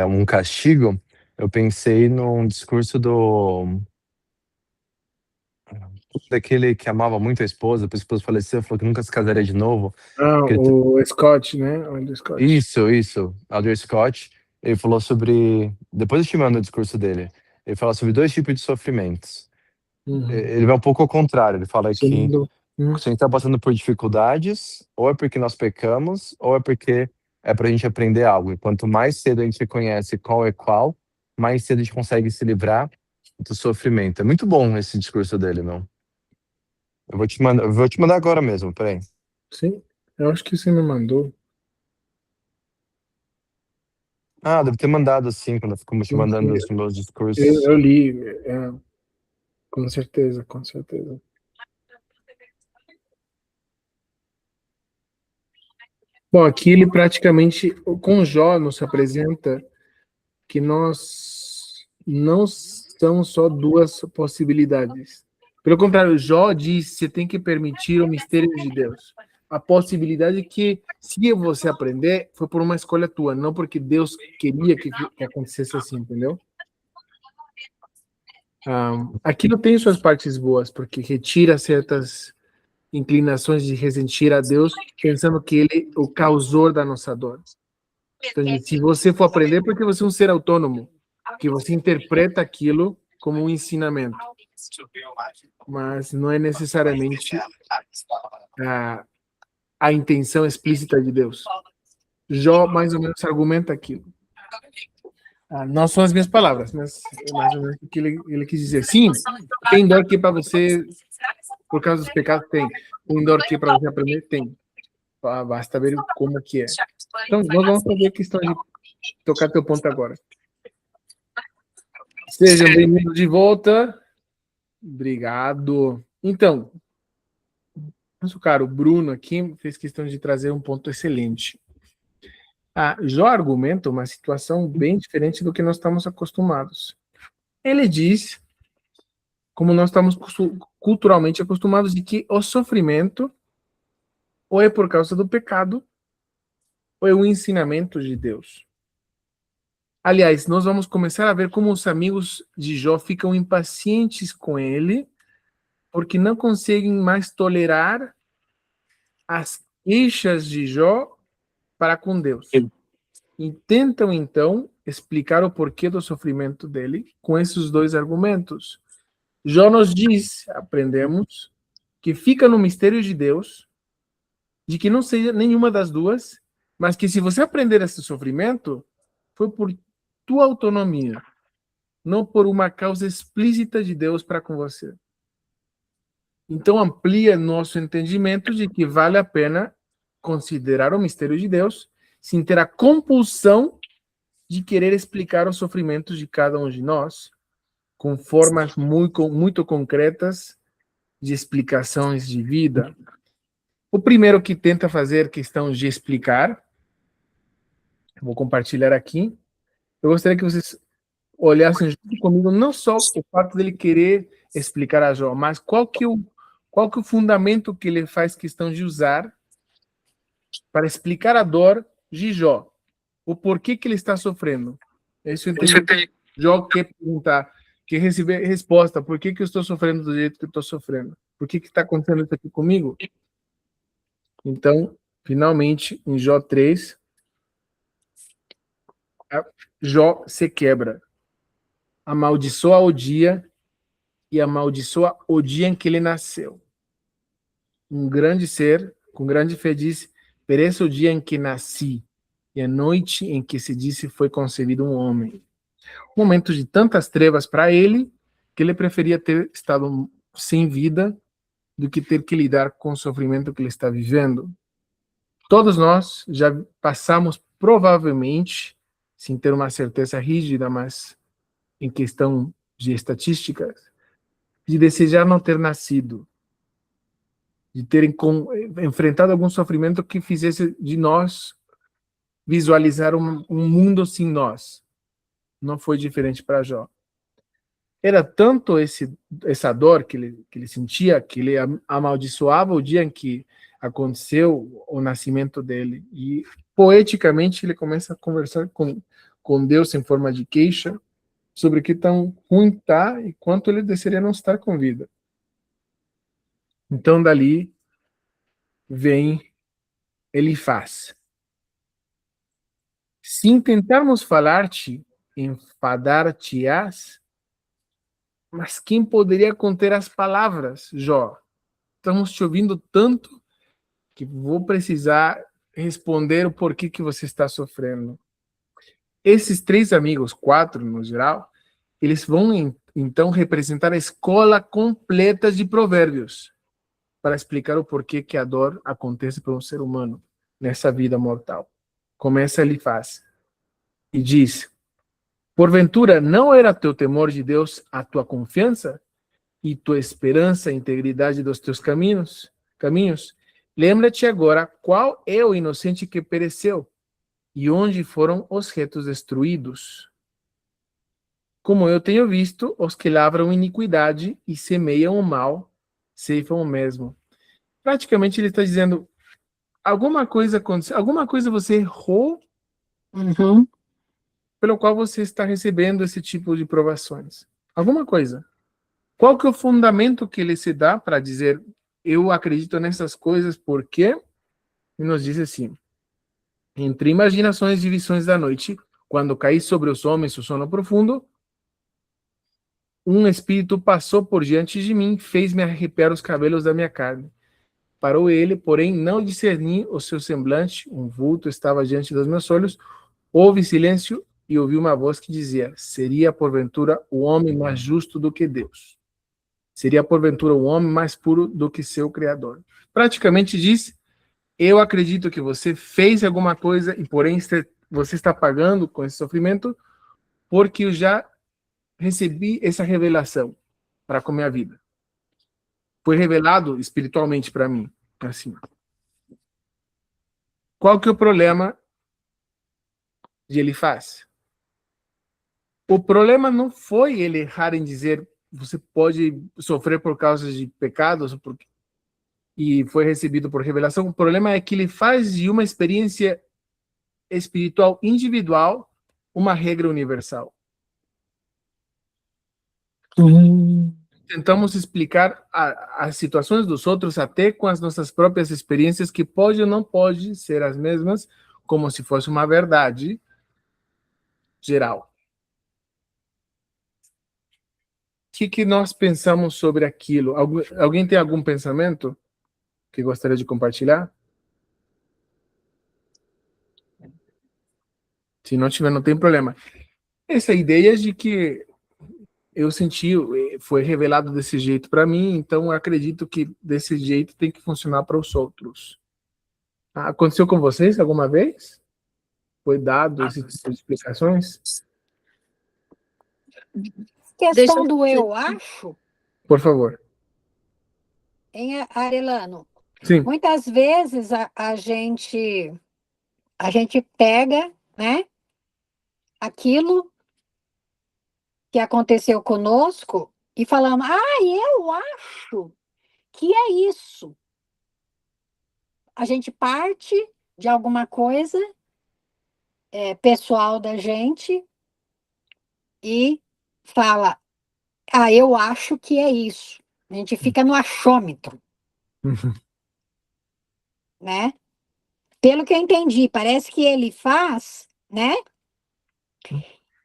S4: um castigo, eu pensei num discurso daquele que amava muito a esposa faleceu, falou que nunca se casaria de novo.
S2: O Scott, né? O Scott.
S4: Isso, Alder Scott. Ele falou sobre... Depois eu te mando o discurso dele. Ele fala sobre 2 tipos de sofrimentos. Ele vai um pouco ao contrário. Ele fala que se a gente está passando por dificuldades, ou é porque nós pecamos, ou é porque é pra gente aprender algo. E quanto mais cedo a gente reconhece qual é qual, mais cedo a gente consegue se livrar do sofrimento. É muito bom esse discurso dele, meu. Eu vou te mandar agora mesmo, peraí.
S2: Sim, eu acho que você me mandou.
S4: Ah, deve ter mandado sim, quando eu fico te mandando os meus discursos.
S2: Eu li, com certeza, com certeza. Bom, aqui ele praticamente, com Jó, nos apresenta que nós não são só 2 possibilidades. Pelo contrário, Jó diz que você tem que permitir o mistério de Deus. A possibilidade que, se você aprender, foi por uma escolha tua, não porque Deus queria que acontecesse assim, entendeu? Aquilo tem suas partes boas, porque retira certas inclinações de ressentir a Deus, pensando que ele é o causor da nossa dor. Então, se você for aprender, porque você é um ser autônomo, que você interpreta aquilo como um ensinamento, mas não é necessariamente a intenção explícita de Deus. Jó mais ou menos argumenta aquilo. Não são as minhas palavras, mas é mais ou menos o que ele quis dizer. Sim, tem dor que para você, por causa dos pecados, tem. Tem dor que para você aprender, tem. Basta ver como que é. Então, nós vamos fazer a questão de tocar teu ponto agora. Sejam bem-vindos de volta. Obrigado. Então, nosso caro Bruno aqui fez questão de trazer um ponto excelente. Jó argumenta uma situação bem diferente do que nós estamos acostumados. Ele diz, como nós estamos culturalmente acostumados, de que o sofrimento ou é por causa do pecado, ou é o ensinamento de Deus. Aliás, nós vamos começar a ver como os amigos de Jó ficam impacientes com ele, porque não conseguem mais tolerar as queixas de Jó para com Deus. e tentam, então, explicar o porquê do sofrimento dele com esses dois argumentos. Jó nos diz, aprendemos, que fica no mistério de Deus, de que não seja nenhuma das duas, mas que se você aprender esse sofrimento, foi por tua autonomia, não por uma causa explícita de Deus para com você. Então amplia nosso entendimento de que vale a pena considerar o mistério de Deus, sem ter a compulsão de querer explicar os sofrimentos de cada um de nós, com formas muito concretas de explicações de vida. O primeiro que tenta fazer questão de explicar, vou compartilhar aqui. Eu gostaria que vocês olhassem junto comigo, não só o fato dele querer explicar a Jó, mas qual que é o fundamento que ele faz questão de usar para explicar a dor de Jó, o porquê que ele está sofrendo. Isso eu entendi. Jó quer perguntar, quer receber resposta, por que eu estou sofrendo do jeito que eu estou sofrendo? Por que está acontecendo isso aqui comigo? Então, finalmente, em Jó 3, Jó se quebra. Amaldiçoa o dia e amaldiçoa o dia em que ele nasceu. Um grande ser, com grande fé, diz: pereça o dia em que nasci, e a noite em que se disse foi concebido um homem. Um momento de tantas trevas para ele, que ele preferia ter estado sem vida do que ter que lidar com o sofrimento que ele está vivendo. Todos nós já passamos, provavelmente, sem ter uma certeza rígida, mas em questão de estatísticas, de desejar não ter nascido, de ter enfrentado algum sofrimento que fizesse de nós visualizar um mundo sem nós. Não foi diferente para Jó. Era tanto essa dor que ele sentia, que ele amaldiçoava o dia em que aconteceu o nascimento dele. E, poeticamente, ele começa a conversar com Deus em forma de queixa sobre o que tão ruim está e quanto ele desejaria não estar com vida. Então, dali, vem Elifaz. Se tentarmos falar-te, enfadar-te-ás, mas quem poderia conter as palavras, Jó? Estamos te ouvindo tanto que vou precisar responder o porquê que você está sofrendo. Esses 3 amigos, 4 no geral, eles vão então representar a escola completa de provérbios para explicar o porquê que a dor acontece para um ser humano nessa vida mortal. Começa Elifaz e diz: porventura não era teu temor de Deus a tua confiança e tua esperança a integridade dos teus caminhos? Lembra-te agora qual é o inocente que pereceu e onde foram os retos destruídos. Como eu tenho visto, os que lavram iniquidade e semeiam o mal, ceifam o mesmo. Praticamente ele está dizendo, alguma coisa aconteceu, alguma coisa você errou, pelo qual você está recebendo esse tipo de provações. Alguma coisa. Qual que é o fundamento que ele se dá para dizer, eu acredito nessas coisas, porque ele nos diz assim: entre imaginações e visões da noite, quando caí sobre os homens o sono profundo, um espírito passou por diante de mim, fez-me arrepiar os cabelos da minha carne. Parou ele, porém não discerni o seu semblante, um vulto estava diante dos meus olhos, houve silêncio e ouvi uma voz que dizia: seria porventura o homem mais justo do que Deus? Seria porventura o homem mais puro do que seu Criador? Praticamente diz: eu acredito que você fez alguma coisa e porém você está pagando com esse sofrimento porque eu já recebi essa revelação para com a minha vida. Foi revelado espiritualmente para mim, assim. Qual que é o problema de Elifaz? O problema não foi ele errar em dizer você pode sofrer por causa de pecados e foi recebido por revelação. O problema é que ele faz de uma experiência espiritual individual uma regra universal. Tentamos explicar as situações dos outros até com as nossas próprias experiências, que pode ou não pode ser as mesmas, como se fosse uma verdade geral. O que nós pensamos sobre aquilo? Alguém tem algum pensamento que gostaria de compartilhar? Se não tiver, não tem problema. Essa ideia de que eu senti, foi revelado desse jeito para mim, então eu acredito que desse jeito tem que funcionar para os outros. Aconteceu com vocês alguma vez? Foi dado esse tipo de explicações?
S3: Questão do eu acho,
S2: Por favor.
S3: hein, Arelano?
S2: Sim.
S3: Muitas vezes a gente pega, né, aquilo que aconteceu conosco e falamos, eu acho que é isso. A gente parte de alguma coisa pessoal da gente e fala, eu acho que é isso. A gente fica no achômetro, né? Pelo que eu entendi, parece que ele faz, né?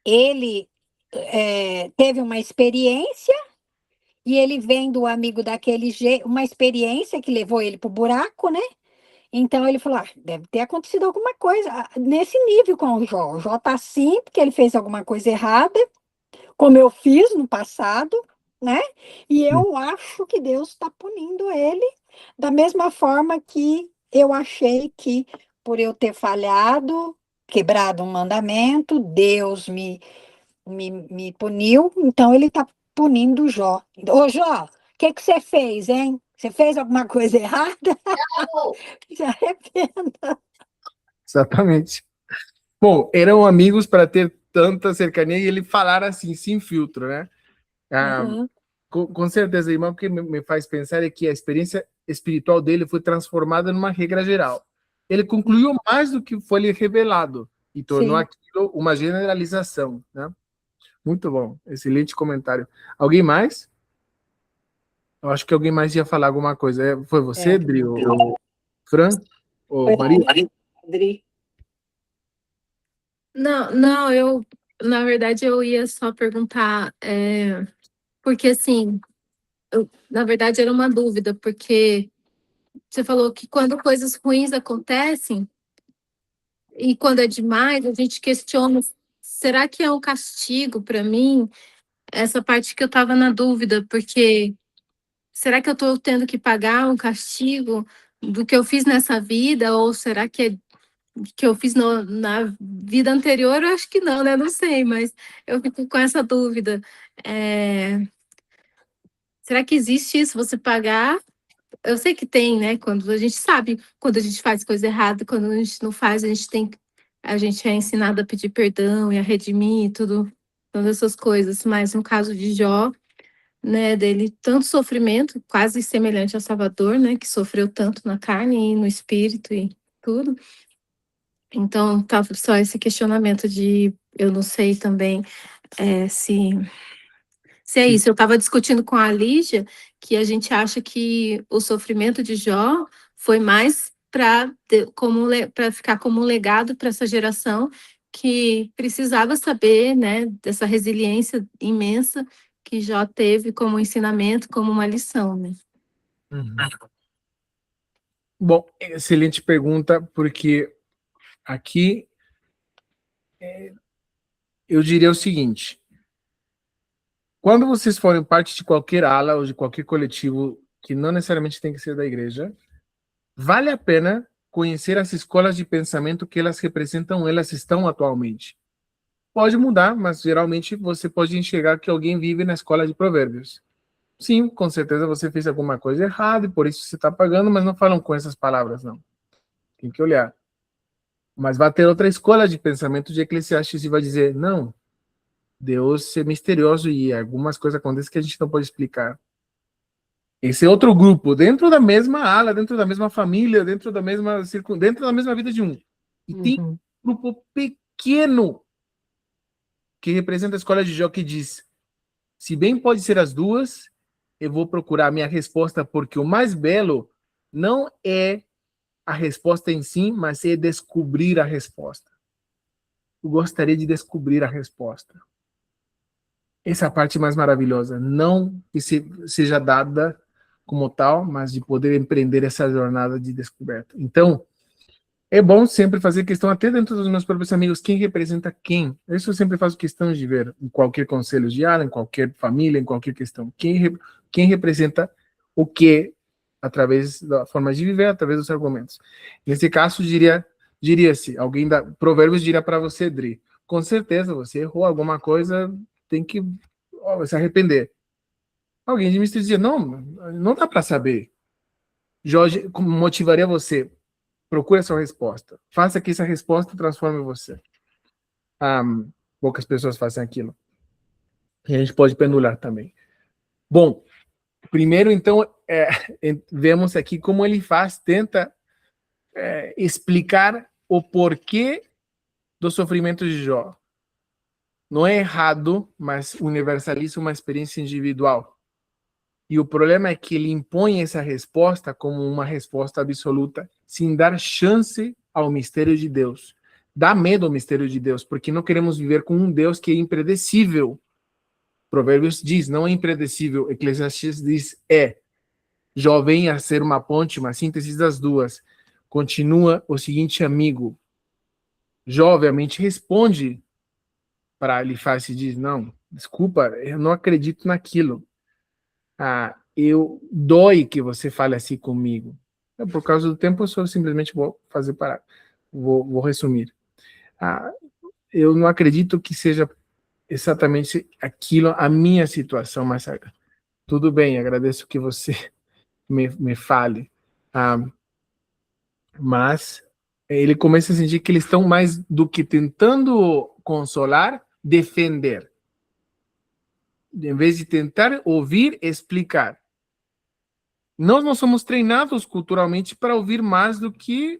S3: Ele teve uma experiência e ele vem do amigo daquele jeito, uma experiência que levou ele para o buraco, né? Então ele falou, deve ter acontecido alguma coisa nesse nível com o Jó. O Jó está assim porque ele fez alguma coisa errada, como eu fiz no passado, né? E eu acho que Deus está punindo ele da mesma forma que eu achei que por eu ter falhado, quebrado um mandamento, Deus me puniu, então ele está punindo o Jó. Ô, Jó, o que você fez, hein? Você fez alguma coisa errada? Se arrependa.
S2: Exatamente. Bom, eram amigos para ter tanta cercania e ele falar assim, sem filtro, né? Com certeza, irmão, o que me faz pensar é que a experiência espiritual dele foi transformada numa regra geral. Ele concluiu mais do que foi lhe revelado e tornou aquilo uma generalização, né? Muito bom, excelente comentário. Alguém mais? Eu acho que alguém mais ia falar alguma coisa. Foi você, Dri? Ou Fran? Ou Maria?
S3: Dri.
S1: Não, na verdade, eu ia só perguntar, porque assim, na verdade era uma dúvida, porque você falou que quando coisas ruins acontecem, e quando é demais, a gente questiona, será que é um castigo para mim? Essa parte que eu estava na dúvida, porque será que eu estou tendo que pagar um castigo do que eu fiz nessa vida, ou será que é que eu fiz na vida anterior? Eu acho que não, né? Não sei, mas eu fico com essa dúvida. Será que existe isso, você pagar? Eu sei que tem, né? Quando a gente sabe, quando a gente faz coisa errada, quando a gente não faz, a gente é ensinado a pedir perdão e a redimir tudo, todas essas coisas. Mas no caso de Jó, né, dele, tanto sofrimento, quase semelhante a Salvador, né, que sofreu tanto na carne e no espírito e tudo. Então, tá só esse questionamento de, eu não sei também se é isso. Eu estava discutindo com a Lígia que a gente acha que o sofrimento de Jó foi mais para ficar como um legado para essa geração que precisava saber, né, dessa resiliência imensa que Jó teve como ensinamento, como uma lição, né?
S2: Bom, excelente pergunta, porque aqui eu diria o seguinte: quando vocês forem parte de qualquer ala ou de qualquer coletivo, que não necessariamente tem que ser da igreja, vale a pena conhecer as escolas de pensamento que elas representam, elas estão atualmente. Pode mudar, mas geralmente você pode enxergar que alguém vive na escola de Provérbios. Sim, com certeza você fez alguma coisa errada e por isso você está pagando, mas não falam com essas palavras, não. Tem que olhar. Mas vai ter outra escola de pensamento de Eclesiastes e vai dizer, não, Deus é misterioso e algumas coisas acontecem que a gente não pode explicar. Esse é outro grupo, dentro da mesma ala, dentro da mesma família, dentro da mesma vida de um. E tem um grupo pequeno que representa a escola de Jó que diz, se bem pode ser as duas, eu vou procurar a minha resposta porque o mais belo não é a resposta em si, mas é descobrir a resposta. Eu gostaria de descobrir a resposta. Essa é a parte mais maravilhosa. Não que seja dada como tal, mas de poder empreender essa jornada de descoberta. Então, é bom sempre fazer questão, até dentro dos meus próprios amigos, quem representa quem. Isso eu sempre faço questão de ver, em qualquer conselho de aula, em qualquer família, em qualquer questão. Quem representa o que, através da forma de viver, através dos argumentos. Nesse caso, diria-se, alguém da Provérbios diria para você, Dri, com certeza, você errou alguma coisa, tem que se arrepender. Alguém de Mister dizia, não dá para saber. Jorge motivaria você, procure a sua resposta. Faça que essa resposta transforme você. Poucas pessoas fazem aquilo. E a gente pode pendular também. Bom, primeiro, então, vemos aqui como ele tenta explicar o porquê do sofrimento de Jó. Não é errado, mas universaliza uma experiência individual. E o problema é que ele impõe essa resposta como uma resposta absoluta, sem dar chance ao mistério de Deus. Dá medo ao mistério de Deus, porque não queremos viver com um Deus que é impredecível. Provérbios diz, não é impredecível. Eclesiastes diz, Jó vem a ser uma ponte, uma síntese das duas. Continua o seguinte amigo. Jó, obviamente, responde para Elifaz e diz, não, desculpa, eu não acredito naquilo. Eu dói que você fale assim comigo. Por causa do tempo, eu só simplesmente vou fazer parar. Vou resumir. Eu não acredito que seja exatamente aquilo a minha situação, mas tudo bem, agradeço que você me fale. Mas ele começa a sentir que eles estão mais do que tentando consolar, defender. Em vez de tentar ouvir, explicar. Nós não somos treinados culturalmente para ouvir mais do que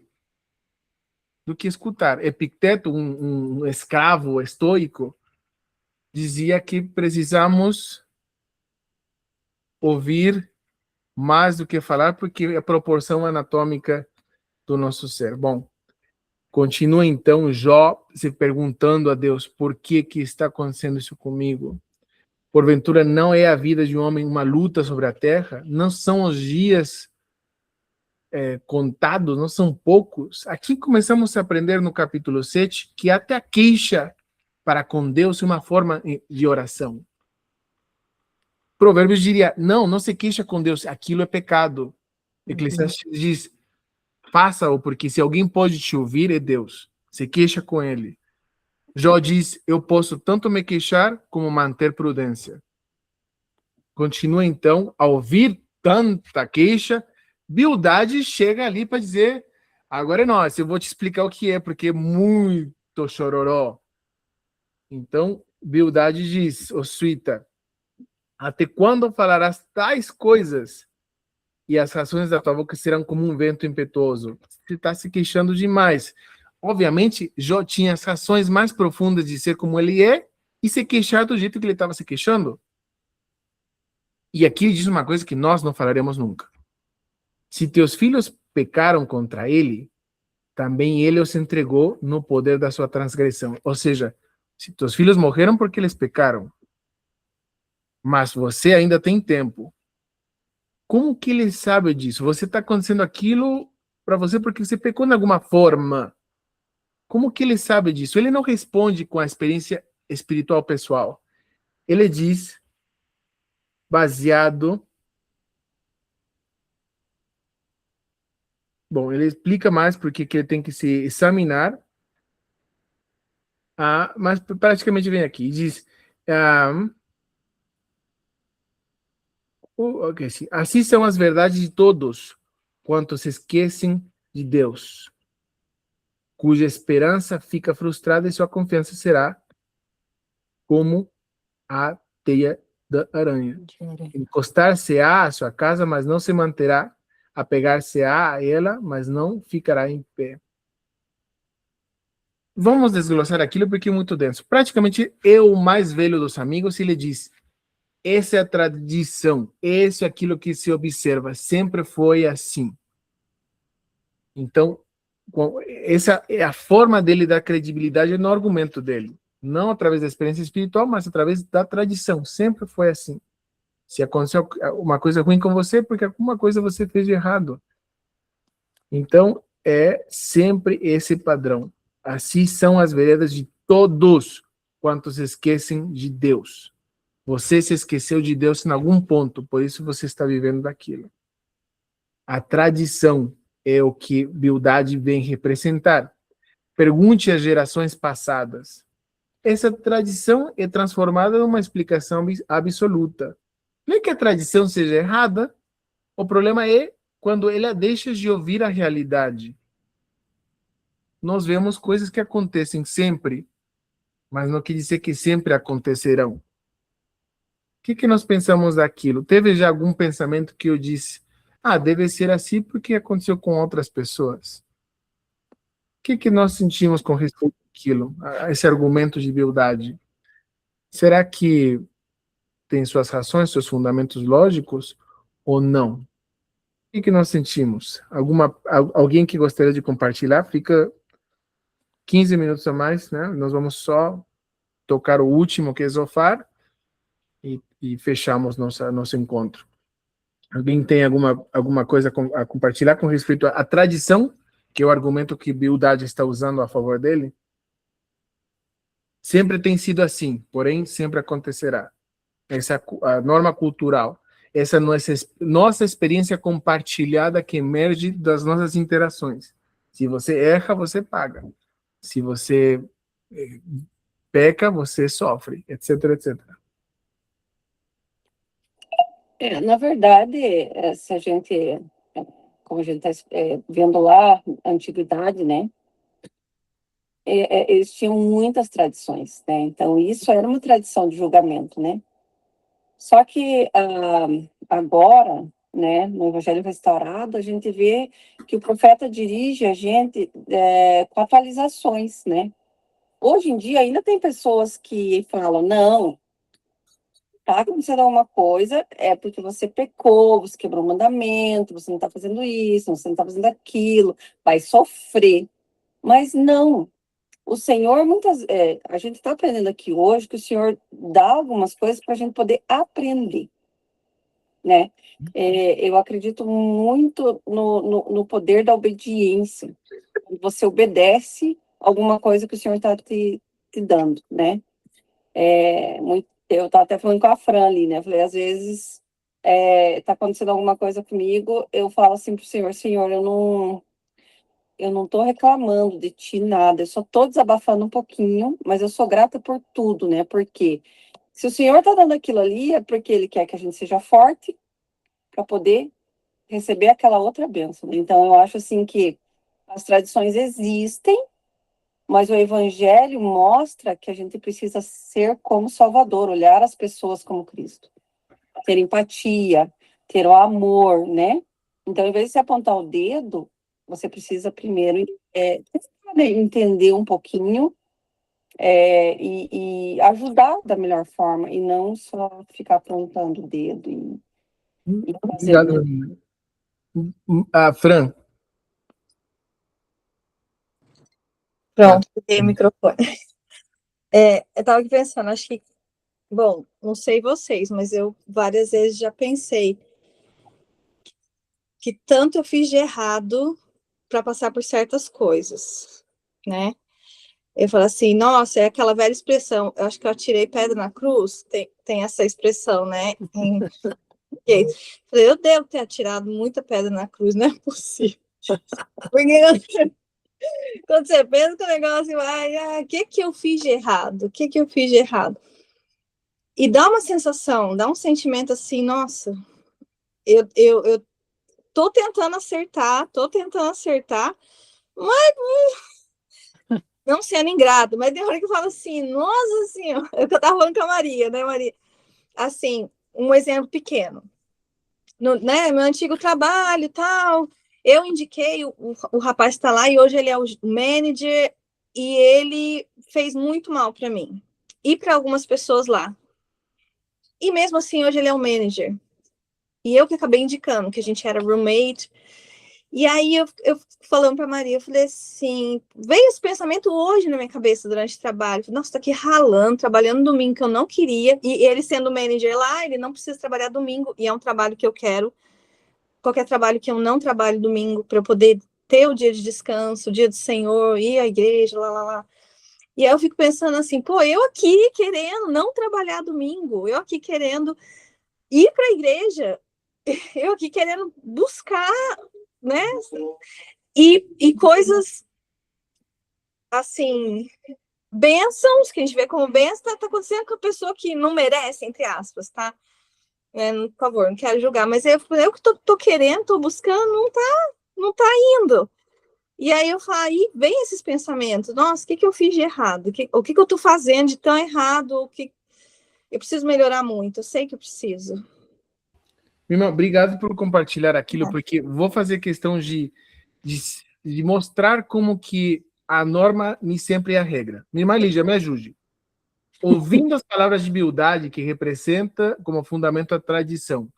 S2: escutar. Epicteto, um escravo estoico, dizia que precisamos ouvir mais do que falar, porque é a proporção anatômica do nosso ser. Bom, continua então Jó se perguntando a Deus, por que está acontecendo isso comigo? Porventura não é a vida de um homem uma luta sobre a terra? Não são os dias contados, não são poucos? Aqui começamos a aprender no capítulo 7 que até a queixa para com Deus é uma forma de oração. Provérbios diria, não se queixa com Deus, aquilo é pecado. Eclesiastes diz, faça-o, porque se alguém pode te ouvir, é Deus. Se queixa com ele. Jó diz, eu posso tanto me queixar como manter prudência. Continua então, a ouvir tanta queixa, Bildade chega ali para dizer, agora é nós, eu vou te explicar o que é, porque é muito chororó. Então, Bildade diz, ô Suíta, até quando falarás tais coisas? E as razões da tua boca serão como um vento impetuoso. Você está se queixando demais. Obviamente, Jó tinha as razões mais profundas de ser como ele é e se queixar do jeito que ele estava se queixando. E aqui ele diz uma coisa que nós não falaremos nunca. Se teus filhos pecaram contra ele, também ele os entregou no poder da sua transgressão. Ou seja, se teus filhos morreram porque eles pecaram, mas você ainda tem tempo. Como que ele sabe disso? Você está acontecendo aquilo para você porque você pecou de alguma forma. Como que ele sabe disso? Ele não responde com a experiência espiritual pessoal. Ele diz, baseado... Bom, ele explica mais porque que ele tem que se examinar. Mas praticamente vem aqui. Diz... assim são as verdades de todos quanto se esquecem de Deus, cuja esperança fica frustrada e sua confiança será como a teia da aranha. Encostar-se-á à sua casa, mas não se manterá. Apegar-se-á a ela, mas não ficará em pé. Vamos desglossar aquilo porque é muito denso. Praticamente é o mais velho dos amigos e ele diz, essa é a tradição, esse é aquilo que se observa, sempre foi assim. Então, essa é a forma dele dar credibilidade no argumento dele. Não através da experiência espiritual, mas através da tradição. Sempre foi assim. Se aconteceu uma coisa ruim com você, porque alguma coisa você fez de errado. Então, é sempre esse padrão. Assim são as veredas de todos quantos esquecem de Deus. Você se esqueceu de Deus em algum ponto, por isso você está vivendo daquilo. A tradição é o que Bildade vem representar. Pergunte às gerações passadas. Essa tradição é transformada numa explicação absoluta. Não é que a tradição seja errada, o problema é quando ela deixa de ouvir a realidade. Nós vemos coisas que acontecem sempre, mas não quer dizer que sempre acontecerão. O que nós pensamos daquilo? Teve já algum pensamento que eu disse, deve ser assim porque aconteceu com outras pessoas? O que nós sentimos com respeito àquilo, a esse argumento de Bildade? Será que tem suas razões, seus fundamentos lógicos ou não? O que nós sentimos? Alguém que gostaria de compartilhar? Fica 15 minutos a mais, né? Nós vamos só tocar o último, que é Zofar, e fechamos nosso encontro. Alguém tem alguma coisa a compartilhar com respeito à tradição, que é o argumento que Bildade está usando a favor dele? Sempre tem sido assim, porém sempre acontecerá. Essa é a norma cultural. Essa é nossa experiência compartilhada que emerge das nossas interações. Se você erra, você paga. Se você peca, você sofre, etc, etc.
S7: Na verdade, se a gente, como a gente está vendo lá, a antiguidade, né? Eles tinham muitas tradições, né? Então, isso era uma tradição de julgamento, né? Só que agora, né, no Evangelho Restaurado, a gente vê que o profeta dirige a gente com atualizações, né? Hoje em dia, ainda tem pessoas que falam, não, tá acontecendo alguma coisa, é porque você pecou, você quebrou o mandamento, você não está fazendo isso, você não está fazendo aquilo, vai sofrer. Mas não. O Senhor, a gente está aprendendo aqui hoje que o Senhor dá algumas coisas para a gente poder aprender, né? Eu acredito muito no poder da obediência. Quando você obedece alguma coisa que o Senhor está te dando, né? Eu estava até falando com a Fran ali, né? Falei, às vezes está acontecendo alguma coisa comigo, eu falo assim para o Senhor, Senhor, eu não estou reclamando de ti nada, eu só estou desabafando um pouquinho, mas eu sou grata por tudo, né? Porque se o Senhor está dando aquilo ali, é porque Ele quer que a gente seja forte para poder receber aquela outra bênção. Então, eu acho assim que as tradições existem, mas o Evangelho mostra que a gente precisa ser como Salvador, olhar as pessoas como Cristo, ter empatia, ter o amor, né? Então, em vez de se apontar o dedo, você precisa primeiro entender um pouquinho e ajudar da melhor forma, e não só ficar apontando o dedo e fazendo.
S2: Obrigado. Fran.
S5: Pronto, peguei o microfone. Eu estava aqui pensando, acho que, bom, não sei vocês, mas eu várias vezes já pensei que tanto eu fiz de errado para passar por certas coisas, né? Eu falo assim, nossa, é aquela velha expressão, eu acho que eu atirei pedra na cruz, tem essa expressão, né? Eu devo ter atirado muita pedra na cruz, não é possível. Porque quando você pensa que o negócio vai, o que eu fiz de errado? O que eu fiz de errado? E dá uma sensação, dá um sentimento assim, nossa, eu tô tentando acertar, mas não sendo ingrato, mas tem hora que eu falo assim, nossa senhora, é o que eu tava falando com a Maria, né, Maria? Assim, um exemplo pequeno. Né, meu antigo trabalho e tal, eu indiquei, o rapaz está lá e hoje ele é o manager e ele fez muito mal para mim e para algumas pessoas lá. E mesmo assim, hoje ele é o manager. E eu que acabei indicando, que a gente era roommate. E aí eu falando para Maria, eu falei assim, veio esse pensamento hoje na minha cabeça durante o trabalho. Falei, nossa, tô aqui ralando, trabalhando domingo que eu não queria. E ele sendo manager lá, ele não precisa trabalhar domingo. E é um trabalho que eu quero. Qualquer trabalho que eu não trabalho domingo, para eu poder ter o dia de descanso, o dia do Senhor, ir à igreja, lá. E aí eu fico pensando assim, pô, eu aqui querendo não trabalhar domingo, eu aqui querendo ir para a igreja, eu aqui querendo buscar, né? E coisas assim, bênçãos, que a gente vê como bênção, tá acontecendo com a pessoa que não merece, entre aspas, tá? Por favor, não quero julgar, mas eu que tô querendo, tô buscando, não tá indo. E aí aí vem esses pensamentos, nossa, o que eu fiz de errado? O que eu tô fazendo de tão errado? O que eu preciso melhorar muito, eu sei que eu preciso.
S2: Meu irmão, obrigado por compartilhar aquilo, porque vou fazer questão de mostrar como que a norma nem sempre é a regra. Minha irmã Lígia, me ajude. Ouvindo as palavras de humildade que representa como fundamento a tradição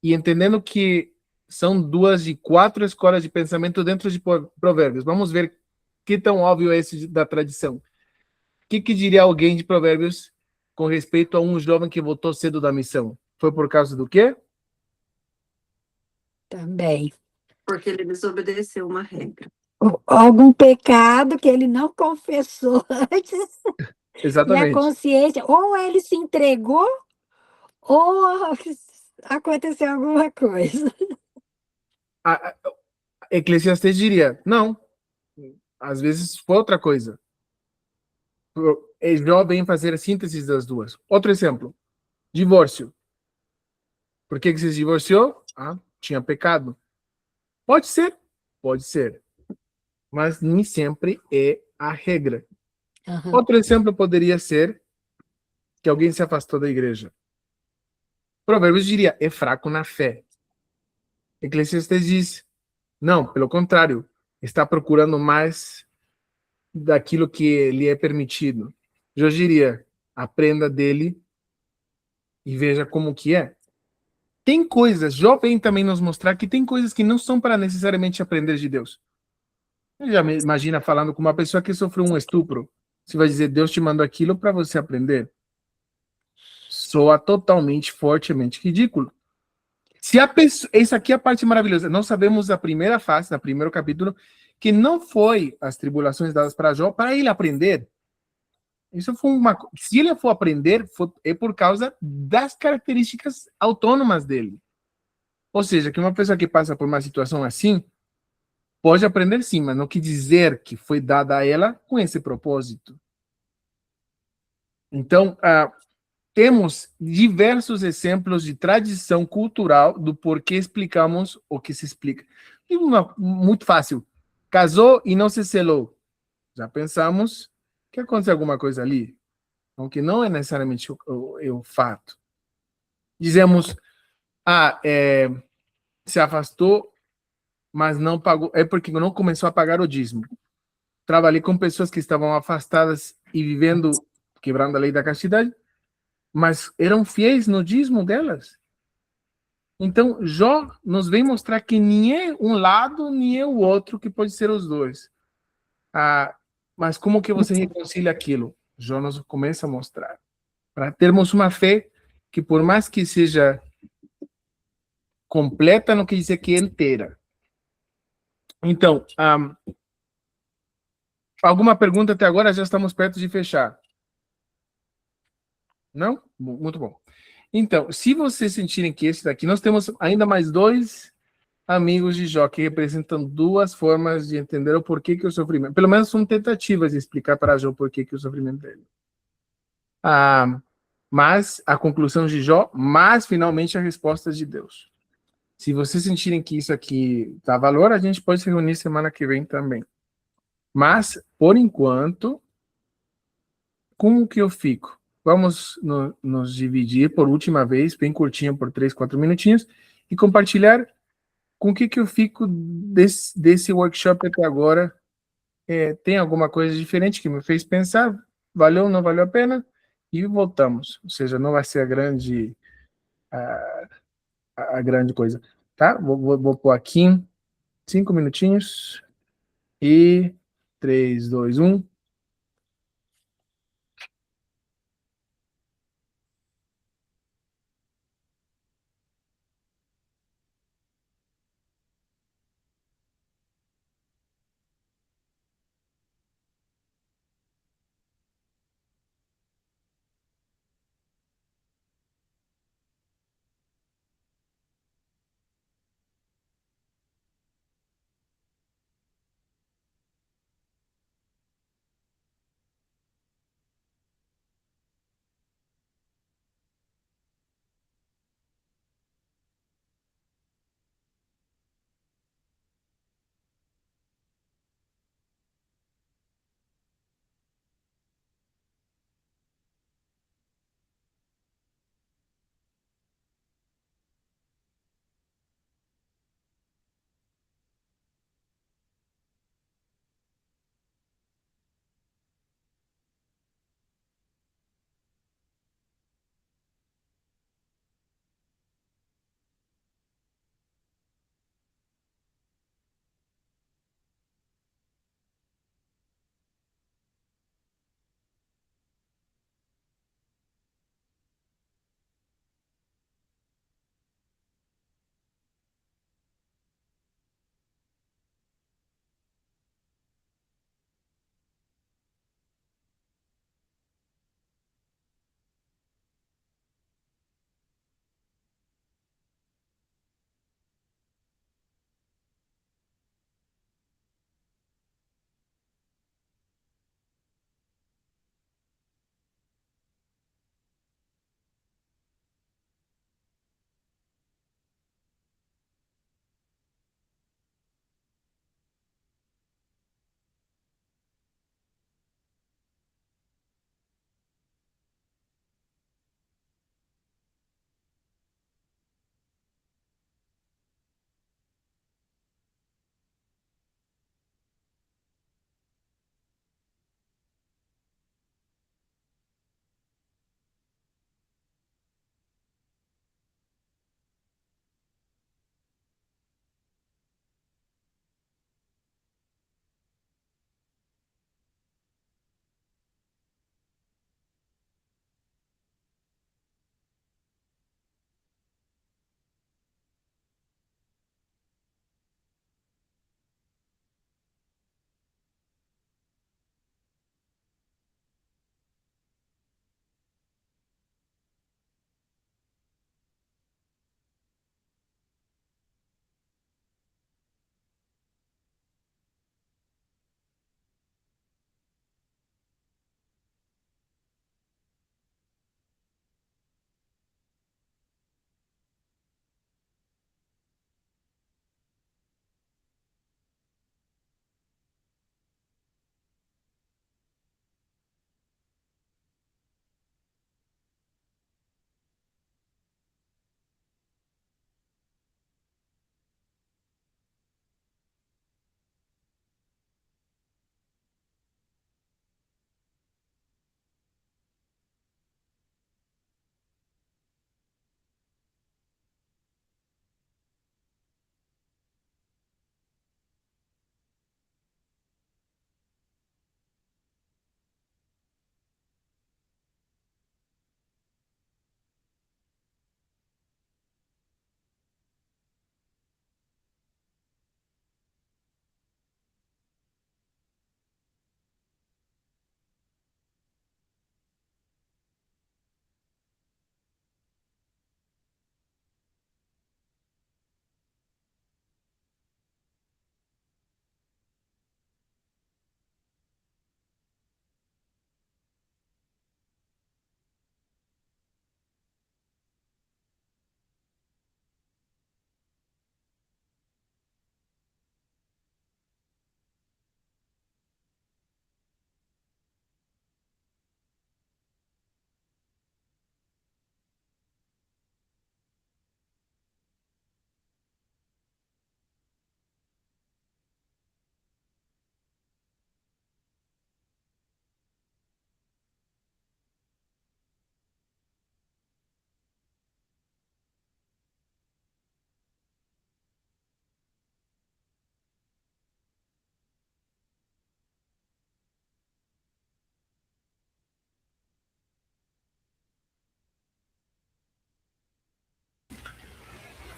S2: e entendendo que são 2 de 4 escolas de pensamento dentro de Provérbios. Vamos ver que tão óbvio é esse da tradição. O que diria alguém de Provérbios com respeito a um jovem que voltou cedo da missão? Foi por causa do quê?
S3: Também.
S6: Porque ele desobedeceu uma regra.
S3: Algum pecado que ele não confessou antes, e a
S2: Exatamente.
S3: consciência, ou ele se entregou, ou aconteceu alguma coisa.
S2: A Eclesiastes diria, não, às vezes foi outra coisa. Jó vem fazer a síntese das duas. Outro exemplo, divórcio. Por que você se divorciou? Ah, tinha pecado. Pode ser, mas nem sempre é a regra.
S3: Uhum.
S2: Outro exemplo poderia ser que alguém se afastou da igreja. Provérbios diria, é fraco na fé. Eclesiastes diz, não, pelo contrário, está procurando mais daquilo que lhe é permitido. Eu diria, aprenda dele e veja como que é. Tem coisas, Jó vem também nos mostrar que tem coisas que não são para necessariamente aprender de Deus. Você já imagina falando com uma pessoa que sofreu um estupro. Você vai dizer, Deus te mandou aquilo para você aprender? Soa totalmente, fortemente ridículo. Se a pessoa, essa aqui é a parte maravilhosa. Nós sabemos a primeira fase, no primeiro capítulo, que não foi as tribulações dadas para Jó para ele aprender. Isso foi se ele for aprender, é por causa das características autônomas dele. Ou seja, que uma pessoa que passa por uma situação assim pode aprender sim, mas não quer dizer que foi dada a ela com esse propósito. Então, temos diversos exemplos de tradição cultural do porquê explicamos o que se explica. E muito fácil. Casou e não se selou. Já pensamos que aconteceu alguma coisa ali, aunque não é necessariamente o fato. Dizemos, se afastou, mas não pagou, é porque não começou a pagar o dízimo. Trabalhei com pessoas que estavam afastadas e vivendo, quebrando a lei da castidade, mas eram fiéis no dízimo delas. Então, Jó nos vem mostrar que nem é um lado, nem é o outro, que pode ser os dois. Mas como que você reconcilia aquilo? Jó nos começa a mostrar. Para termos uma fé que, por mais que seja completa, não quer dizer que é inteira. Então, alguma pergunta até agora? Já estamos perto de fechar. Não? Muito bom. Então, se vocês sentirem que esse daqui, nós temos ainda mais 2 amigos de Jó que representam 2 formas de entender o porquê que o sofrimento, pelo menos são tentativas de explicar para Jó o porquê que o sofrimento dele. Mas a conclusão de Jó, mas finalmente a resposta de Deus. Se vocês sentirem que isso aqui dá valor, a gente pode se reunir semana que vem também. Mas, por enquanto, como que eu fico? Vamos nos dividir por última vez, bem curtinho, por 3, 4 minutinhos, e compartilhar com o que eu fico desse workshop até agora. Tem alguma coisa diferente que me fez pensar? Valeu, não valeu a pena? E voltamos. Ou seja, não vai ser a grande coisa. Tá? Vou pôr aqui. 5 minutinhos. E 3, 2, 1.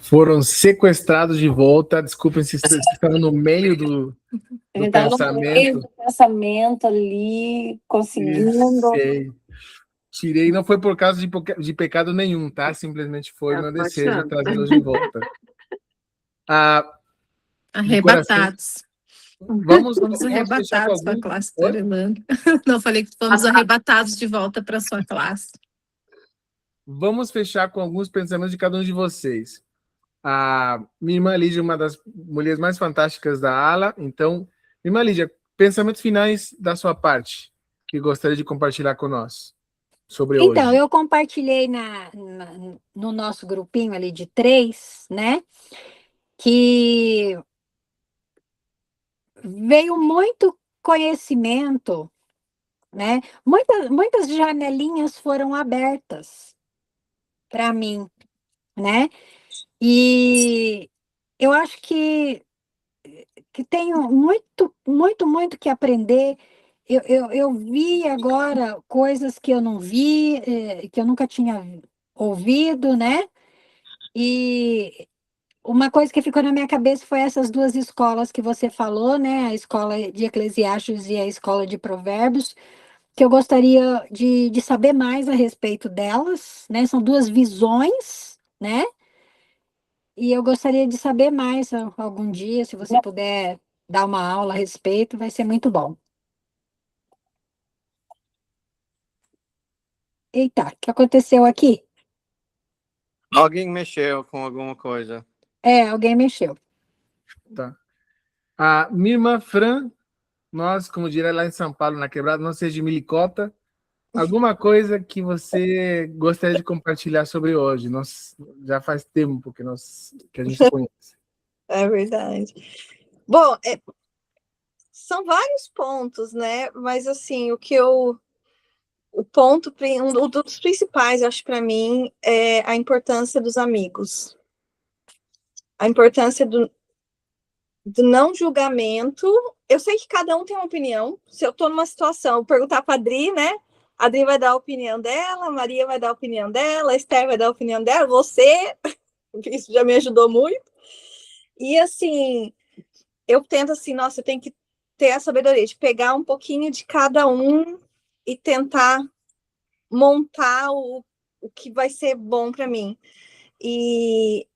S2: foram sequestrados de volta. Desculpem se estão no meio do
S7: Ele tá no meio
S2: pensamento.
S7: do pensamento ali, conseguindo.
S2: Tirei, não foi por causa de pecado nenhum, tá? Simplesmente foi meu desejo trazê-los de volta.
S1: Arrebatados.
S2: Vamos
S1: Fomos
S2: fechar com
S1: arrebatados para a
S2: algum...
S1: classe
S2: Oi?
S1: Torelândia. Não, falei que fomos arrebatados de volta para sua classe.
S2: Vamos fechar com alguns pensamentos de cada um de vocês. A minha irmã Lídia é uma das mulheres mais fantásticas da ala. Então, irmã Lídia, pensamentos finais da sua parte, que gostaria de compartilhar conosco sobre
S3: Então,
S2: hoje.
S3: eu compartilhei no nosso grupinho ali de 3, né? Que veio muito conhecimento, né? Muitas janelinhas foram abertas para mim, né? E eu acho que tenho muito que aprender. Eu vi agora coisas que eu não vi, que eu nunca tinha ouvido, né? E uma coisa que ficou na minha cabeça foi essas 2 escolas que você falou, né? A escola de Eclesiastes e a escola de Provérbios, que eu gostaria de saber mais a respeito delas, né? São 2 visões, né? E eu gostaria de saber mais algum dia, se você puder dar uma aula a respeito, vai ser muito bom. Eita, o que aconteceu aqui?
S8: Alguém mexeu com alguma coisa.
S3: Alguém mexeu.
S2: Tá. A minha irmã Fran, nós, como diria lá em São Paulo, na Quebrada, não seja de milicota, alguma coisa que você gostaria de compartilhar sobre hoje? Nós já faz tempo que a gente se conhece.
S5: É verdade. Bom, são vários pontos, né? Mas assim, um dos principais, acho, para mim, é a importância dos amigos. A importância do não julgamento. Eu sei que cada um tem uma opinião. Se eu estou numa situação, perguntar para a Adri, né? A Adri vai dar a opinião dela, a Maria vai dar a opinião dela, a Esther vai dar a opinião dela, você, isso já me ajudou muito. E assim, eu tento assim, nossa, eu tenho que ter a sabedoria de pegar um pouquinho de cada um e tentar montar o que vai ser bom para mim. E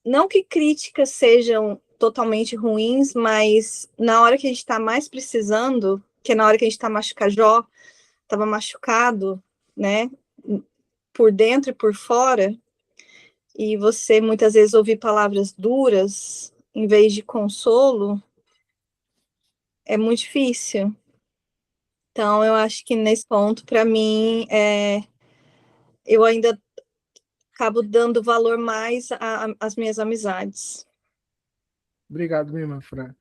S5: não que críticas sejam totalmente ruins, mas na hora que a gente está mais precisando, que é na hora que a gente está machucado, Jó estava machucado, né, por dentro e por fora, e você muitas vezes ouvir palavras duras em vez de consolo, é muito difícil. Então, eu acho que nesse ponto, para mim, eu ainda acabo dando valor mais às minhas amizades.
S2: Obrigado, minha irmã Fran.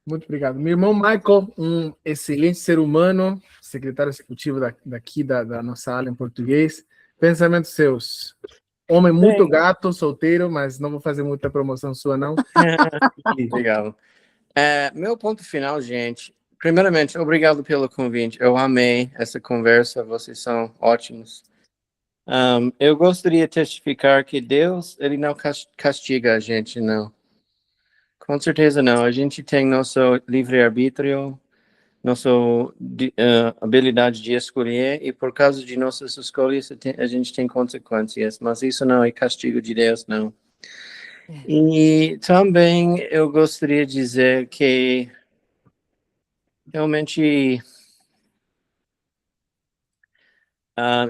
S2: Muito obrigado. Meu irmão Michael, um excelente ser humano, secretário executivo daqui da nossa ala em português. Pensamentos seus. Homem muito gato, solteiro, mas não vou fazer muita promoção sua, não.
S8: Obrigado. Meu ponto final, gente. Primeiramente, obrigado pelo convite. Eu amei essa conversa, vocês são ótimos. Eu gostaria de testificar que Deus, ele não castiga a gente, não. Com certeza não. A gente tem nosso livre-arbítrio, nossa habilidade de escolher, e por causa de nossas escolhas a gente tem consequências, mas isso não é castigo de Deus, não. E também eu gostaria de dizer que realmente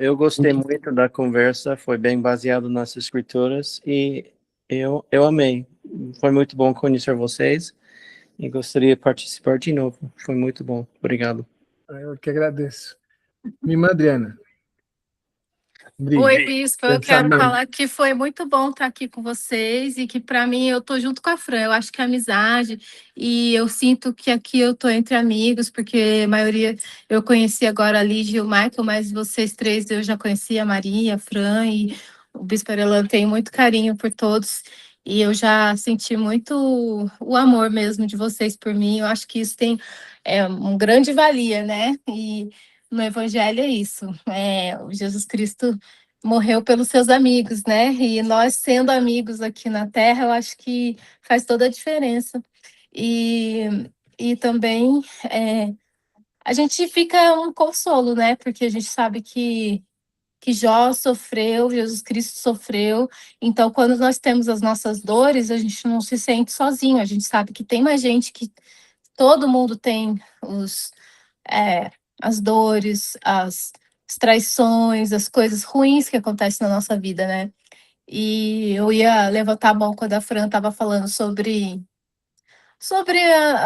S8: eu gostei muito da conversa, foi bem baseado nas escrituras, e eu amei. Foi muito bom conhecer vocês e gostaria de participar de novo. Foi muito bom. Obrigado.
S2: Eu que agradeço. Minha irmã Adriana.
S1: Oi, Bispo, eu quero falar que foi muito bom estar aqui com vocês e que, para mim, eu estou junto com a Fran. Eu acho que é amizade e eu sinto que aqui eu estou entre amigos, porque a maioria eu conheci agora a Lígia e o Michael, mas vocês 3 eu já conhecia, a Maria, a Fran e o Bispo Arelano. Tenho muito carinho por todos e eu já senti muito o amor mesmo de vocês por mim. Eu acho que isso tem uma grande valia, né? E no Evangelho é isso. O Jesus Cristo morreu pelos seus amigos, né? E nós sendo amigos aqui na Terra, eu acho que faz toda a diferença. E também a gente fica um consolo, né? Porque a gente sabe que Jó sofreu, Jesus Cristo sofreu. Então, quando nós temos as nossas dores, a gente não se sente sozinho. A gente sabe que tem mais gente, que todo mundo tem as dores, as traições, as coisas ruins que acontecem na nossa vida, né? E eu ia levantar a mão quando a Fran estava falando sobre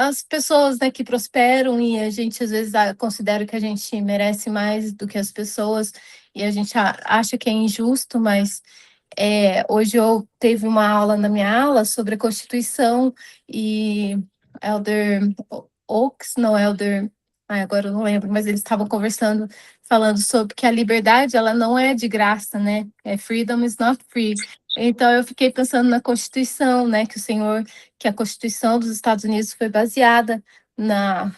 S1: as pessoas, né, que prosperam, e a gente às vezes considera que a gente merece mais do que as pessoas, e a gente acha que é injusto, mas hoje eu teve uma aula na minha aula sobre a Constituição, e Elder Oaks, não, Elder, agora eu não lembro, mas eles estavam conversando, falando sobre que a liberdade, ela não é de graça, né? Freedom is not free. Então eu fiquei pensando na Constituição, né? Que a Constituição dos Estados Unidos foi baseada né,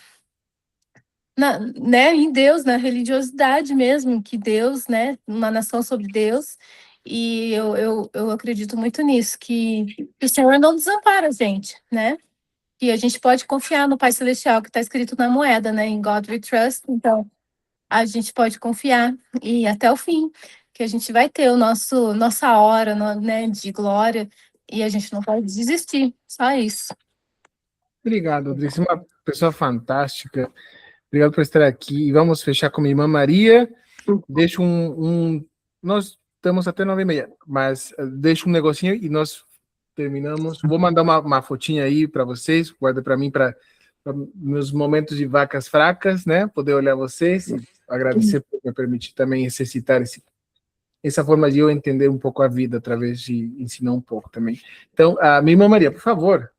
S1: em Deus, na religiosidade mesmo, que Deus, né? Uma nação sobre Deus. E eu acredito muito nisso, que o Senhor não desampara a gente, né? E a gente pode confiar no Pai Celestial, que está escrito na moeda, né? Em God we trust. Então, a gente pode confiar e até o fim, que a gente vai ter nossa hora, né, de glória, e a gente não pode desistir. Só isso.
S2: Obrigado, Adrice. Uma pessoa fantástica. Obrigado por estar aqui. E vamos fechar com minha irmã Maria. Deixo nós estamos até 9h30, mas deixo um negocinho e nós terminamos. Vou mandar uma fotinha aí para vocês, guarda para mim, para meus momentos de vacas fracas, né? Poder olhar vocês e agradecer por me permitir também exercitar essa forma de eu entender um pouco a vida através de ensinar um pouco também. Então, minha irmã Maria, por favor.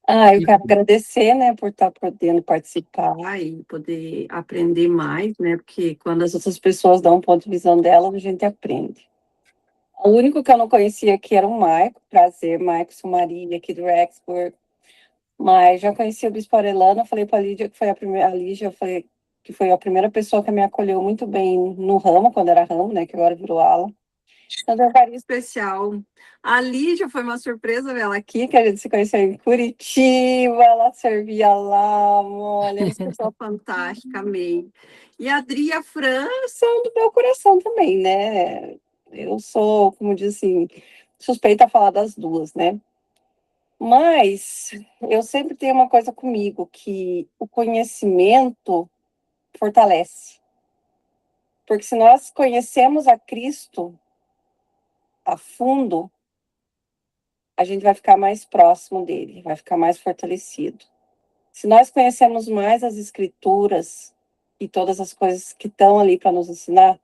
S7: Eu quero agradecer, né, por estar podendo participar e poder aprender mais, né, porque quando as outras pessoas dão um ponto de visão delas, a gente aprende. O único que eu não conhecia aqui era o Maico, prazer, Maico, sou Marília, aqui do Rexburg, mas já conheci o Bispo Arellano, eu falei para a Lídia, que foi eu falei que foi a primeira pessoa que me acolheu muito bem no ramo, quando era ramo, né, que agora virou ala. Então, é um carinho especial. A Lídia foi uma surpresa ver ela aqui, que a gente se conheceu em Curitiba, ela servia lá, olha, ela é uma pessoa fantástica, amei. E a Adri e a Fran são do meu coração também, né? Eu sou, como diz assim, suspeita a falar das duas, né? Mas eu sempre tenho uma coisa comigo, que o conhecimento fortalece. Porque se nós conhecemos a Cristo a fundo, a gente vai ficar mais próximo dele, vai ficar mais fortalecido. Se nós conhecemos mais as Escrituras e todas as coisas que estão ali para nos ensinar,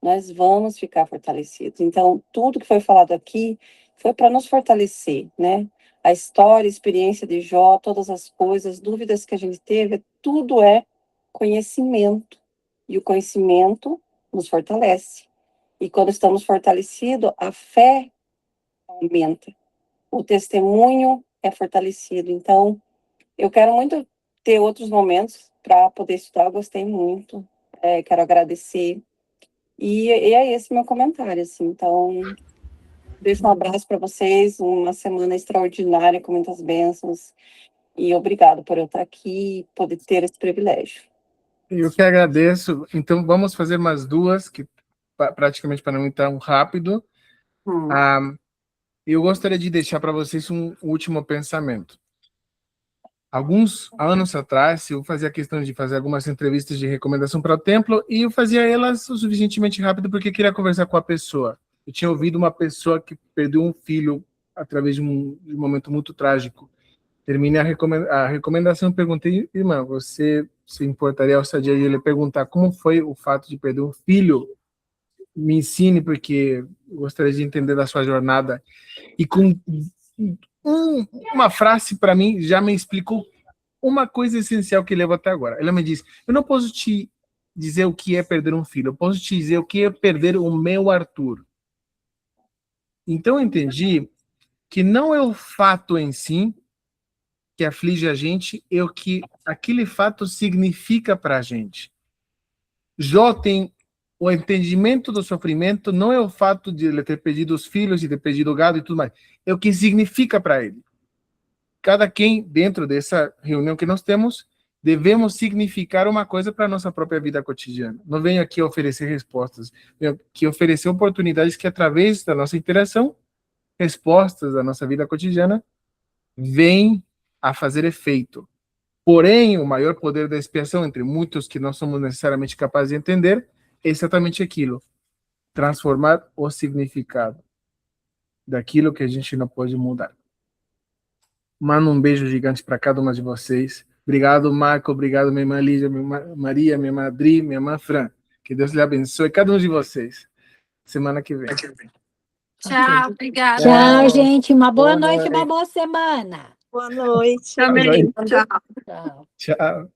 S7: nós vamos ficar fortalecidos. Então, tudo que foi falado aqui foi para nos fortalecer, né? A história, a experiência de Jó, todas as coisas, dúvidas que a gente teve, tudo é conhecimento. E o conhecimento nos fortalece. E quando estamos fortalecidos, a fé aumenta. O testemunho é fortalecido. Então, eu quero muito ter outros momentos para poder estudar. Eu gostei muito. Quero agradecer. E é esse meu comentário, assim. Então, deixo um abraço para vocês. Uma semana extraordinária, com muitas bênçãos. E obrigado por eu estar aqui e poder ter esse privilégio.
S2: Eu que agradeço. Então, vamos fazer mais duas, que praticamente para não ir tão rápido. Eu gostaria de deixar para vocês um último pensamento. Alguns anos atrás, eu fazia questão de fazer algumas entrevistas de recomendação para o templo, e eu fazia elas o suficientemente rápido porque queria conversar com a pessoa. Eu tinha ouvido uma pessoa que perdeu um filho através de um momento muito trágico. Terminei a recomendação e perguntei, irmã, você se importaria ao sair de ele perguntar como foi o fato de perder um filho? Me ensine, porque eu gostaria de entender da sua jornada. E com uma frase, para mim, já me explicou uma coisa essencial que levo até agora. Ela me disse, eu não posso te dizer o que é perder um filho, eu posso te dizer o que é perder o meu Arthur. Então eu entendi que não é o fato em si que aflige a gente, é o que aquele fato significa para a gente. Jó tem o entendimento do sofrimento não é o fato de ele ter perdido os filhos, de ter perdido o gado e tudo mais. É o que significa para ele. Cada quem, dentro dessa reunião que nós temos, devemos significar uma coisa para a nossa própria vida cotidiana. Não venho aqui oferecer respostas, venho aqui oferecer oportunidades que, através da nossa interação, respostas da nossa vida cotidiana, vêm a fazer efeito. Porém, o maior poder da expiação, entre muitos que não somos necessariamente capazes de entender, é exatamente aquilo: transformar o significado daquilo que a gente não pode mudar. Mando um beijo gigante para cada uma de vocês. Obrigado, Marco. Obrigado, minha irmã Lígia, minha irmã Maria, minha irmã Adri, minha irmã Fran. Que Deus lhe abençoe, cada um de vocês. Semana que vem.
S1: Tchau, obrigada.
S3: Tchau, gente. Uma boa
S2: Boa
S3: noite,
S2: noite.
S3: uma boa semana.
S5: Boa noite.
S6: Também. Tchau.
S3: Tchau.
S2: Tchau.